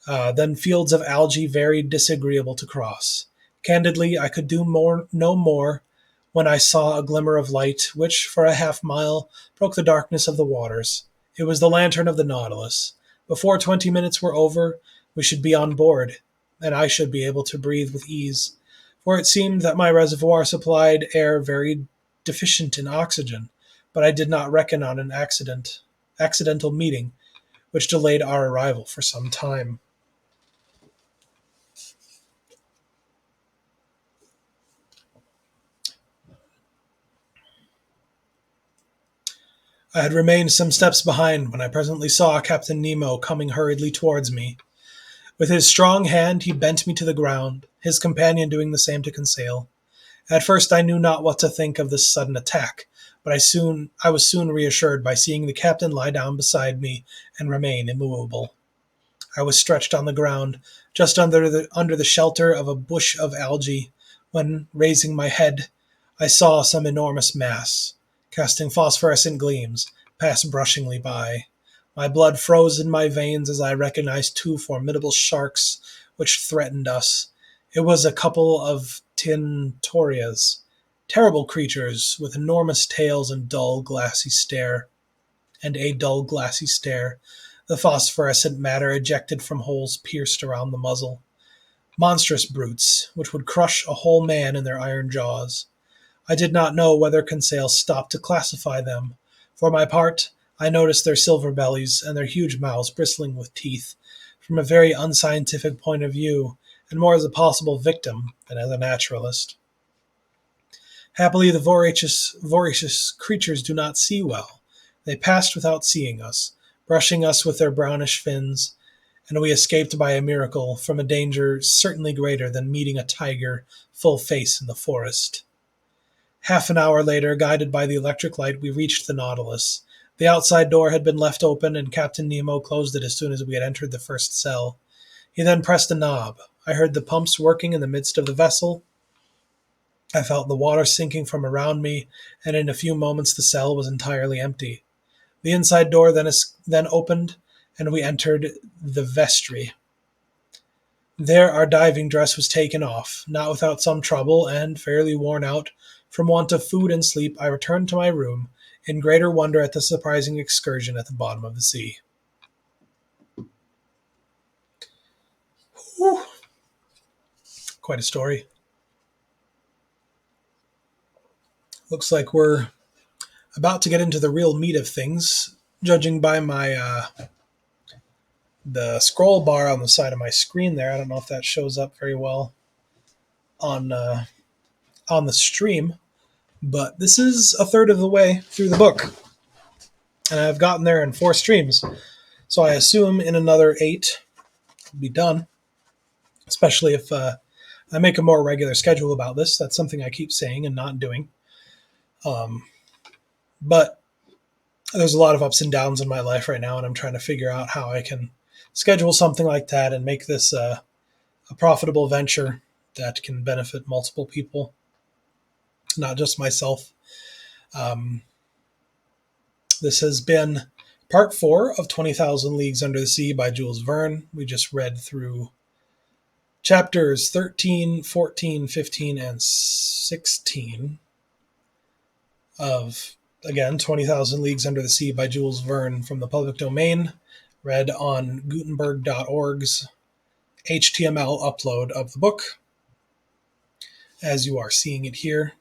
then fields of algae very disagreeable to cross. Candidly, I could do no more when I saw a glimmer of light, which, for a half-mile, broke the darkness of the waters. It was the lantern of the Nautilus. Before 20 minutes were over, we should be on board, and I should be able to breathe with ease, for it seemed that my reservoir supplied air very deficient in oxygen, but I did not reckon on an accidental meeting, which delayed our arrival for some time. I had remained some steps behind when I presently saw Captain Nemo coming hurriedly towards me. With his strong hand he bent me to the ground, his companion doing the same to Conseil. At first I knew not what to think of this sudden attack, but I was soon reassured by seeing the captain lie down beside me and remain immovable. I was stretched on the ground, just under the shelter of a bush of algae, when, raising my head, I saw some enormous mass, casting phosphorescent gleams, pass brushingly by. My blood froze in my veins as I recognized 2 formidable sharks which threatened us. It was a couple of tintorias, terrible creatures with enormous tails and a dull, glassy stare. The phosphorescent matter ejected from holes pierced around the muzzle. monstrous brutes, which would crush a whole man in their iron jaws. I did not know whether Conseil stopped to classify them. For my part, I noticed their silver bellies and their huge mouths bristling with teeth from a very unscientific point of view, and more as a possible victim than as a naturalist. Happily, the voracious creatures do not see well. They passed without seeing us, brushing us with their brownish fins, and we escaped by a miracle from a danger certainly greater than meeting a tiger full face in the forest. Half an hour later, guided by the electric light, we reached the Nautilus. The outside door had been left open, and Captain Nemo closed it as soon as we had entered the first cell. He then pressed a knob. I heard the pumps working in the midst of the vessel. I felt the water sinking from around me, and in a few moments the cell was entirely empty. The inside door then opened, and we entered the vestry. There our diving dress was taken off. Not without some trouble, and fairly worn out from want of food and sleep, I returned to my room, in greater wonder at the surprising excursion at the bottom of the sea. Whew. Quite a story. Looks like we're about to get into the real meat of things, judging by my the scroll bar on the side of my screen there. I don't know if that shows up very well on the stream, but this is a third of the way through the book, and I've gotten there in 4 streams. So I assume in another 8 we'll be done, especially if I make a more regular schedule about this. That's something I keep saying and not doing. But there's a lot of ups and downs in my life right now, and I'm trying to figure out how I can schedule something like that and make this a profitable venture that can benefit multiple people, not just myself. This has been part 4 of 20,000 Leagues Under the Sea by Jules Verne. We just read through chapters 13, 14, 15, and 16 of, again, 20,000 Leagues Under the Sea by Jules Verne from the public domain, read on Gutenberg.org's HTML upload of the book, as you are seeing it here.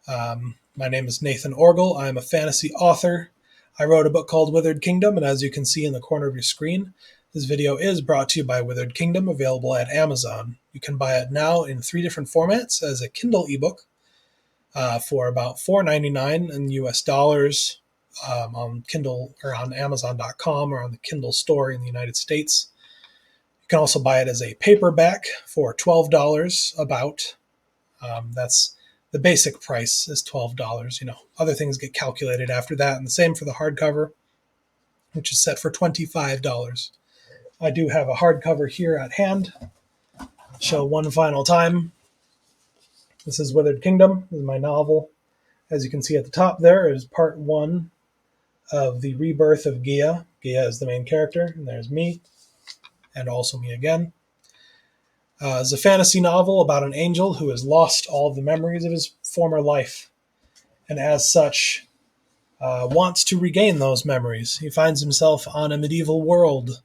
My name is Nathan Orgel. I'm a fantasy author. I wrote a book called Withered Kingdom, and as you can see in the corner of your screen, this video is brought to you by Withered Kingdom, available at Amazon. You can buy it now in 3 different formats as a Kindle ebook for about $4.99 in US dollars on Kindle or on Amazon.com or on the Kindle store in the United States. You can also buy it as a paperback for $12 about. That's the basic price is $12. Other things get calculated after that, and the same for the hardcover, which is set for $25. I do have a hardcover here at hand. Show one final time. This is Withered Kingdom. This is my novel. As you can see at the top there is part 1 of the rebirth of Gia. Gia is the main character, and there's me, and also me again. It's a fantasy novel about an angel who has lost all of the memories of his former life, and as such wants to regain those memories. He finds himself on a medieval world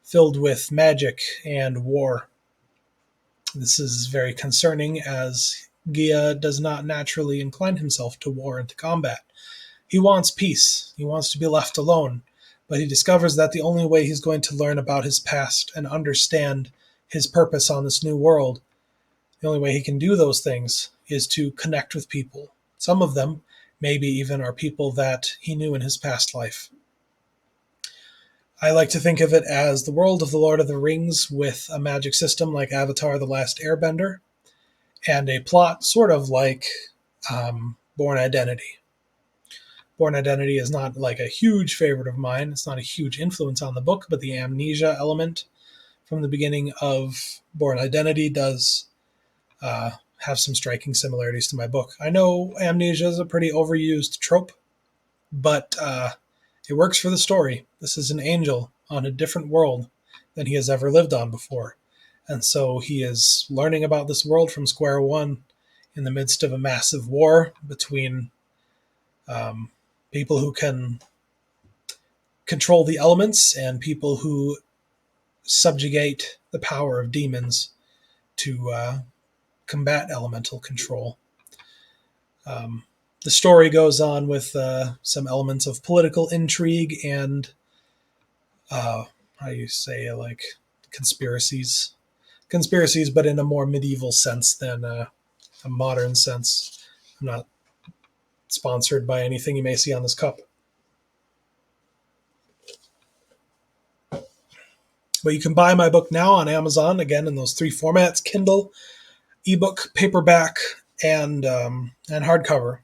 filled with magic and war. This is very concerning, as Gia does not naturally incline himself to war and to combat. He wants peace. He wants to be left alone, but he discovers that the only way he's going to learn about his past and understand his purpose on this new world, the only way he can do those things is to connect with people. Some of them maybe even are people that he knew in his past life. I like to think of it as the world of the Lord of the Rings with a magic system like Avatar: The Last Airbender, and a plot sort of like Born Identity. Born Identity is not like a huge favorite of mine. It's not a huge influence on the book, but the amnesia element from the beginning of Born Identity does have some striking similarities to my book. I know amnesia is a pretty overused trope, but it works for the story. This is an angel on a different world than he has ever lived on before. And so he is learning about this world from square one in the midst of a massive war between people who can control the elements and people who subjugate the power of demons to combat elemental control. The story goes on with some elements of political intrigue and how do you say, like, conspiracies, but in a more medieval sense than a modern sense. I'm not sponsored by anything you may see on this cup. But you can buy my book now on Amazon, again, in those three formats: Kindle, ebook, paperback, and hardcover.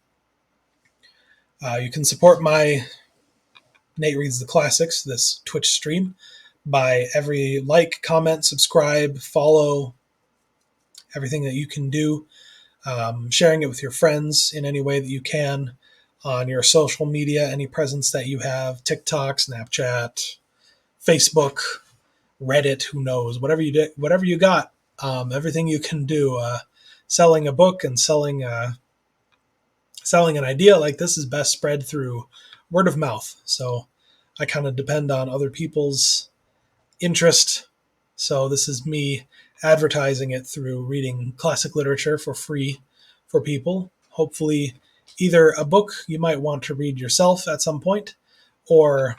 You can support my Nate Reads the Classics, this Twitch stream, by every like, comment, subscribe, follow, everything that you can do, sharing it with your friends in any way that you can on your social media, any presence that you have, TikTok, Snapchat, Facebook, Reddit, who knows, whatever you got, everything you can do. Selling a book and selling an idea like this is best spread through word of mouth. So I kind of depend on other people's interest. So this is me advertising it through reading classic literature for free for people. Hopefully either a book you might want to read yourself at some point, or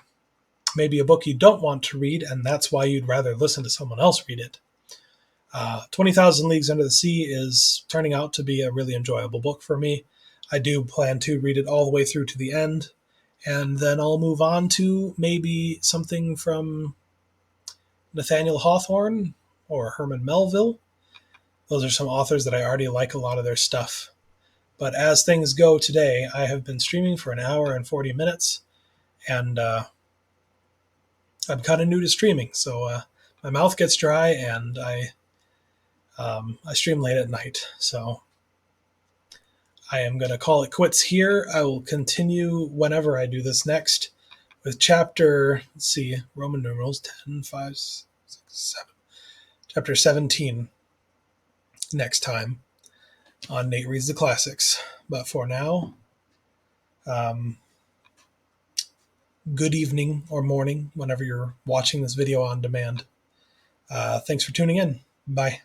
maybe a book you don't want to read, and that's why you'd rather listen to someone else read it. 20,000 Leagues Under the Sea is turning out to be a really enjoyable book for me. I do plan to read it all the way through to the end, and then I'll move on to maybe something from Nathaniel Hawthorne or Herman Melville. Those are some authors that I already like a lot of their stuff. But as things go today, I have been streaming for an hour and 40 minutes, and I'm kind of new to streaming, so my mouth gets dry, and I stream late at night. So I am going to call it quits here. I will continue whenever I do this next with chapter, let's see, Roman numerals, 10, 5, 6, 7, chapter 17 next time on Nate Reads the Classics. But for now, good evening or morning whenever you're watching this video on demand. Thanks for tuning in. Bye.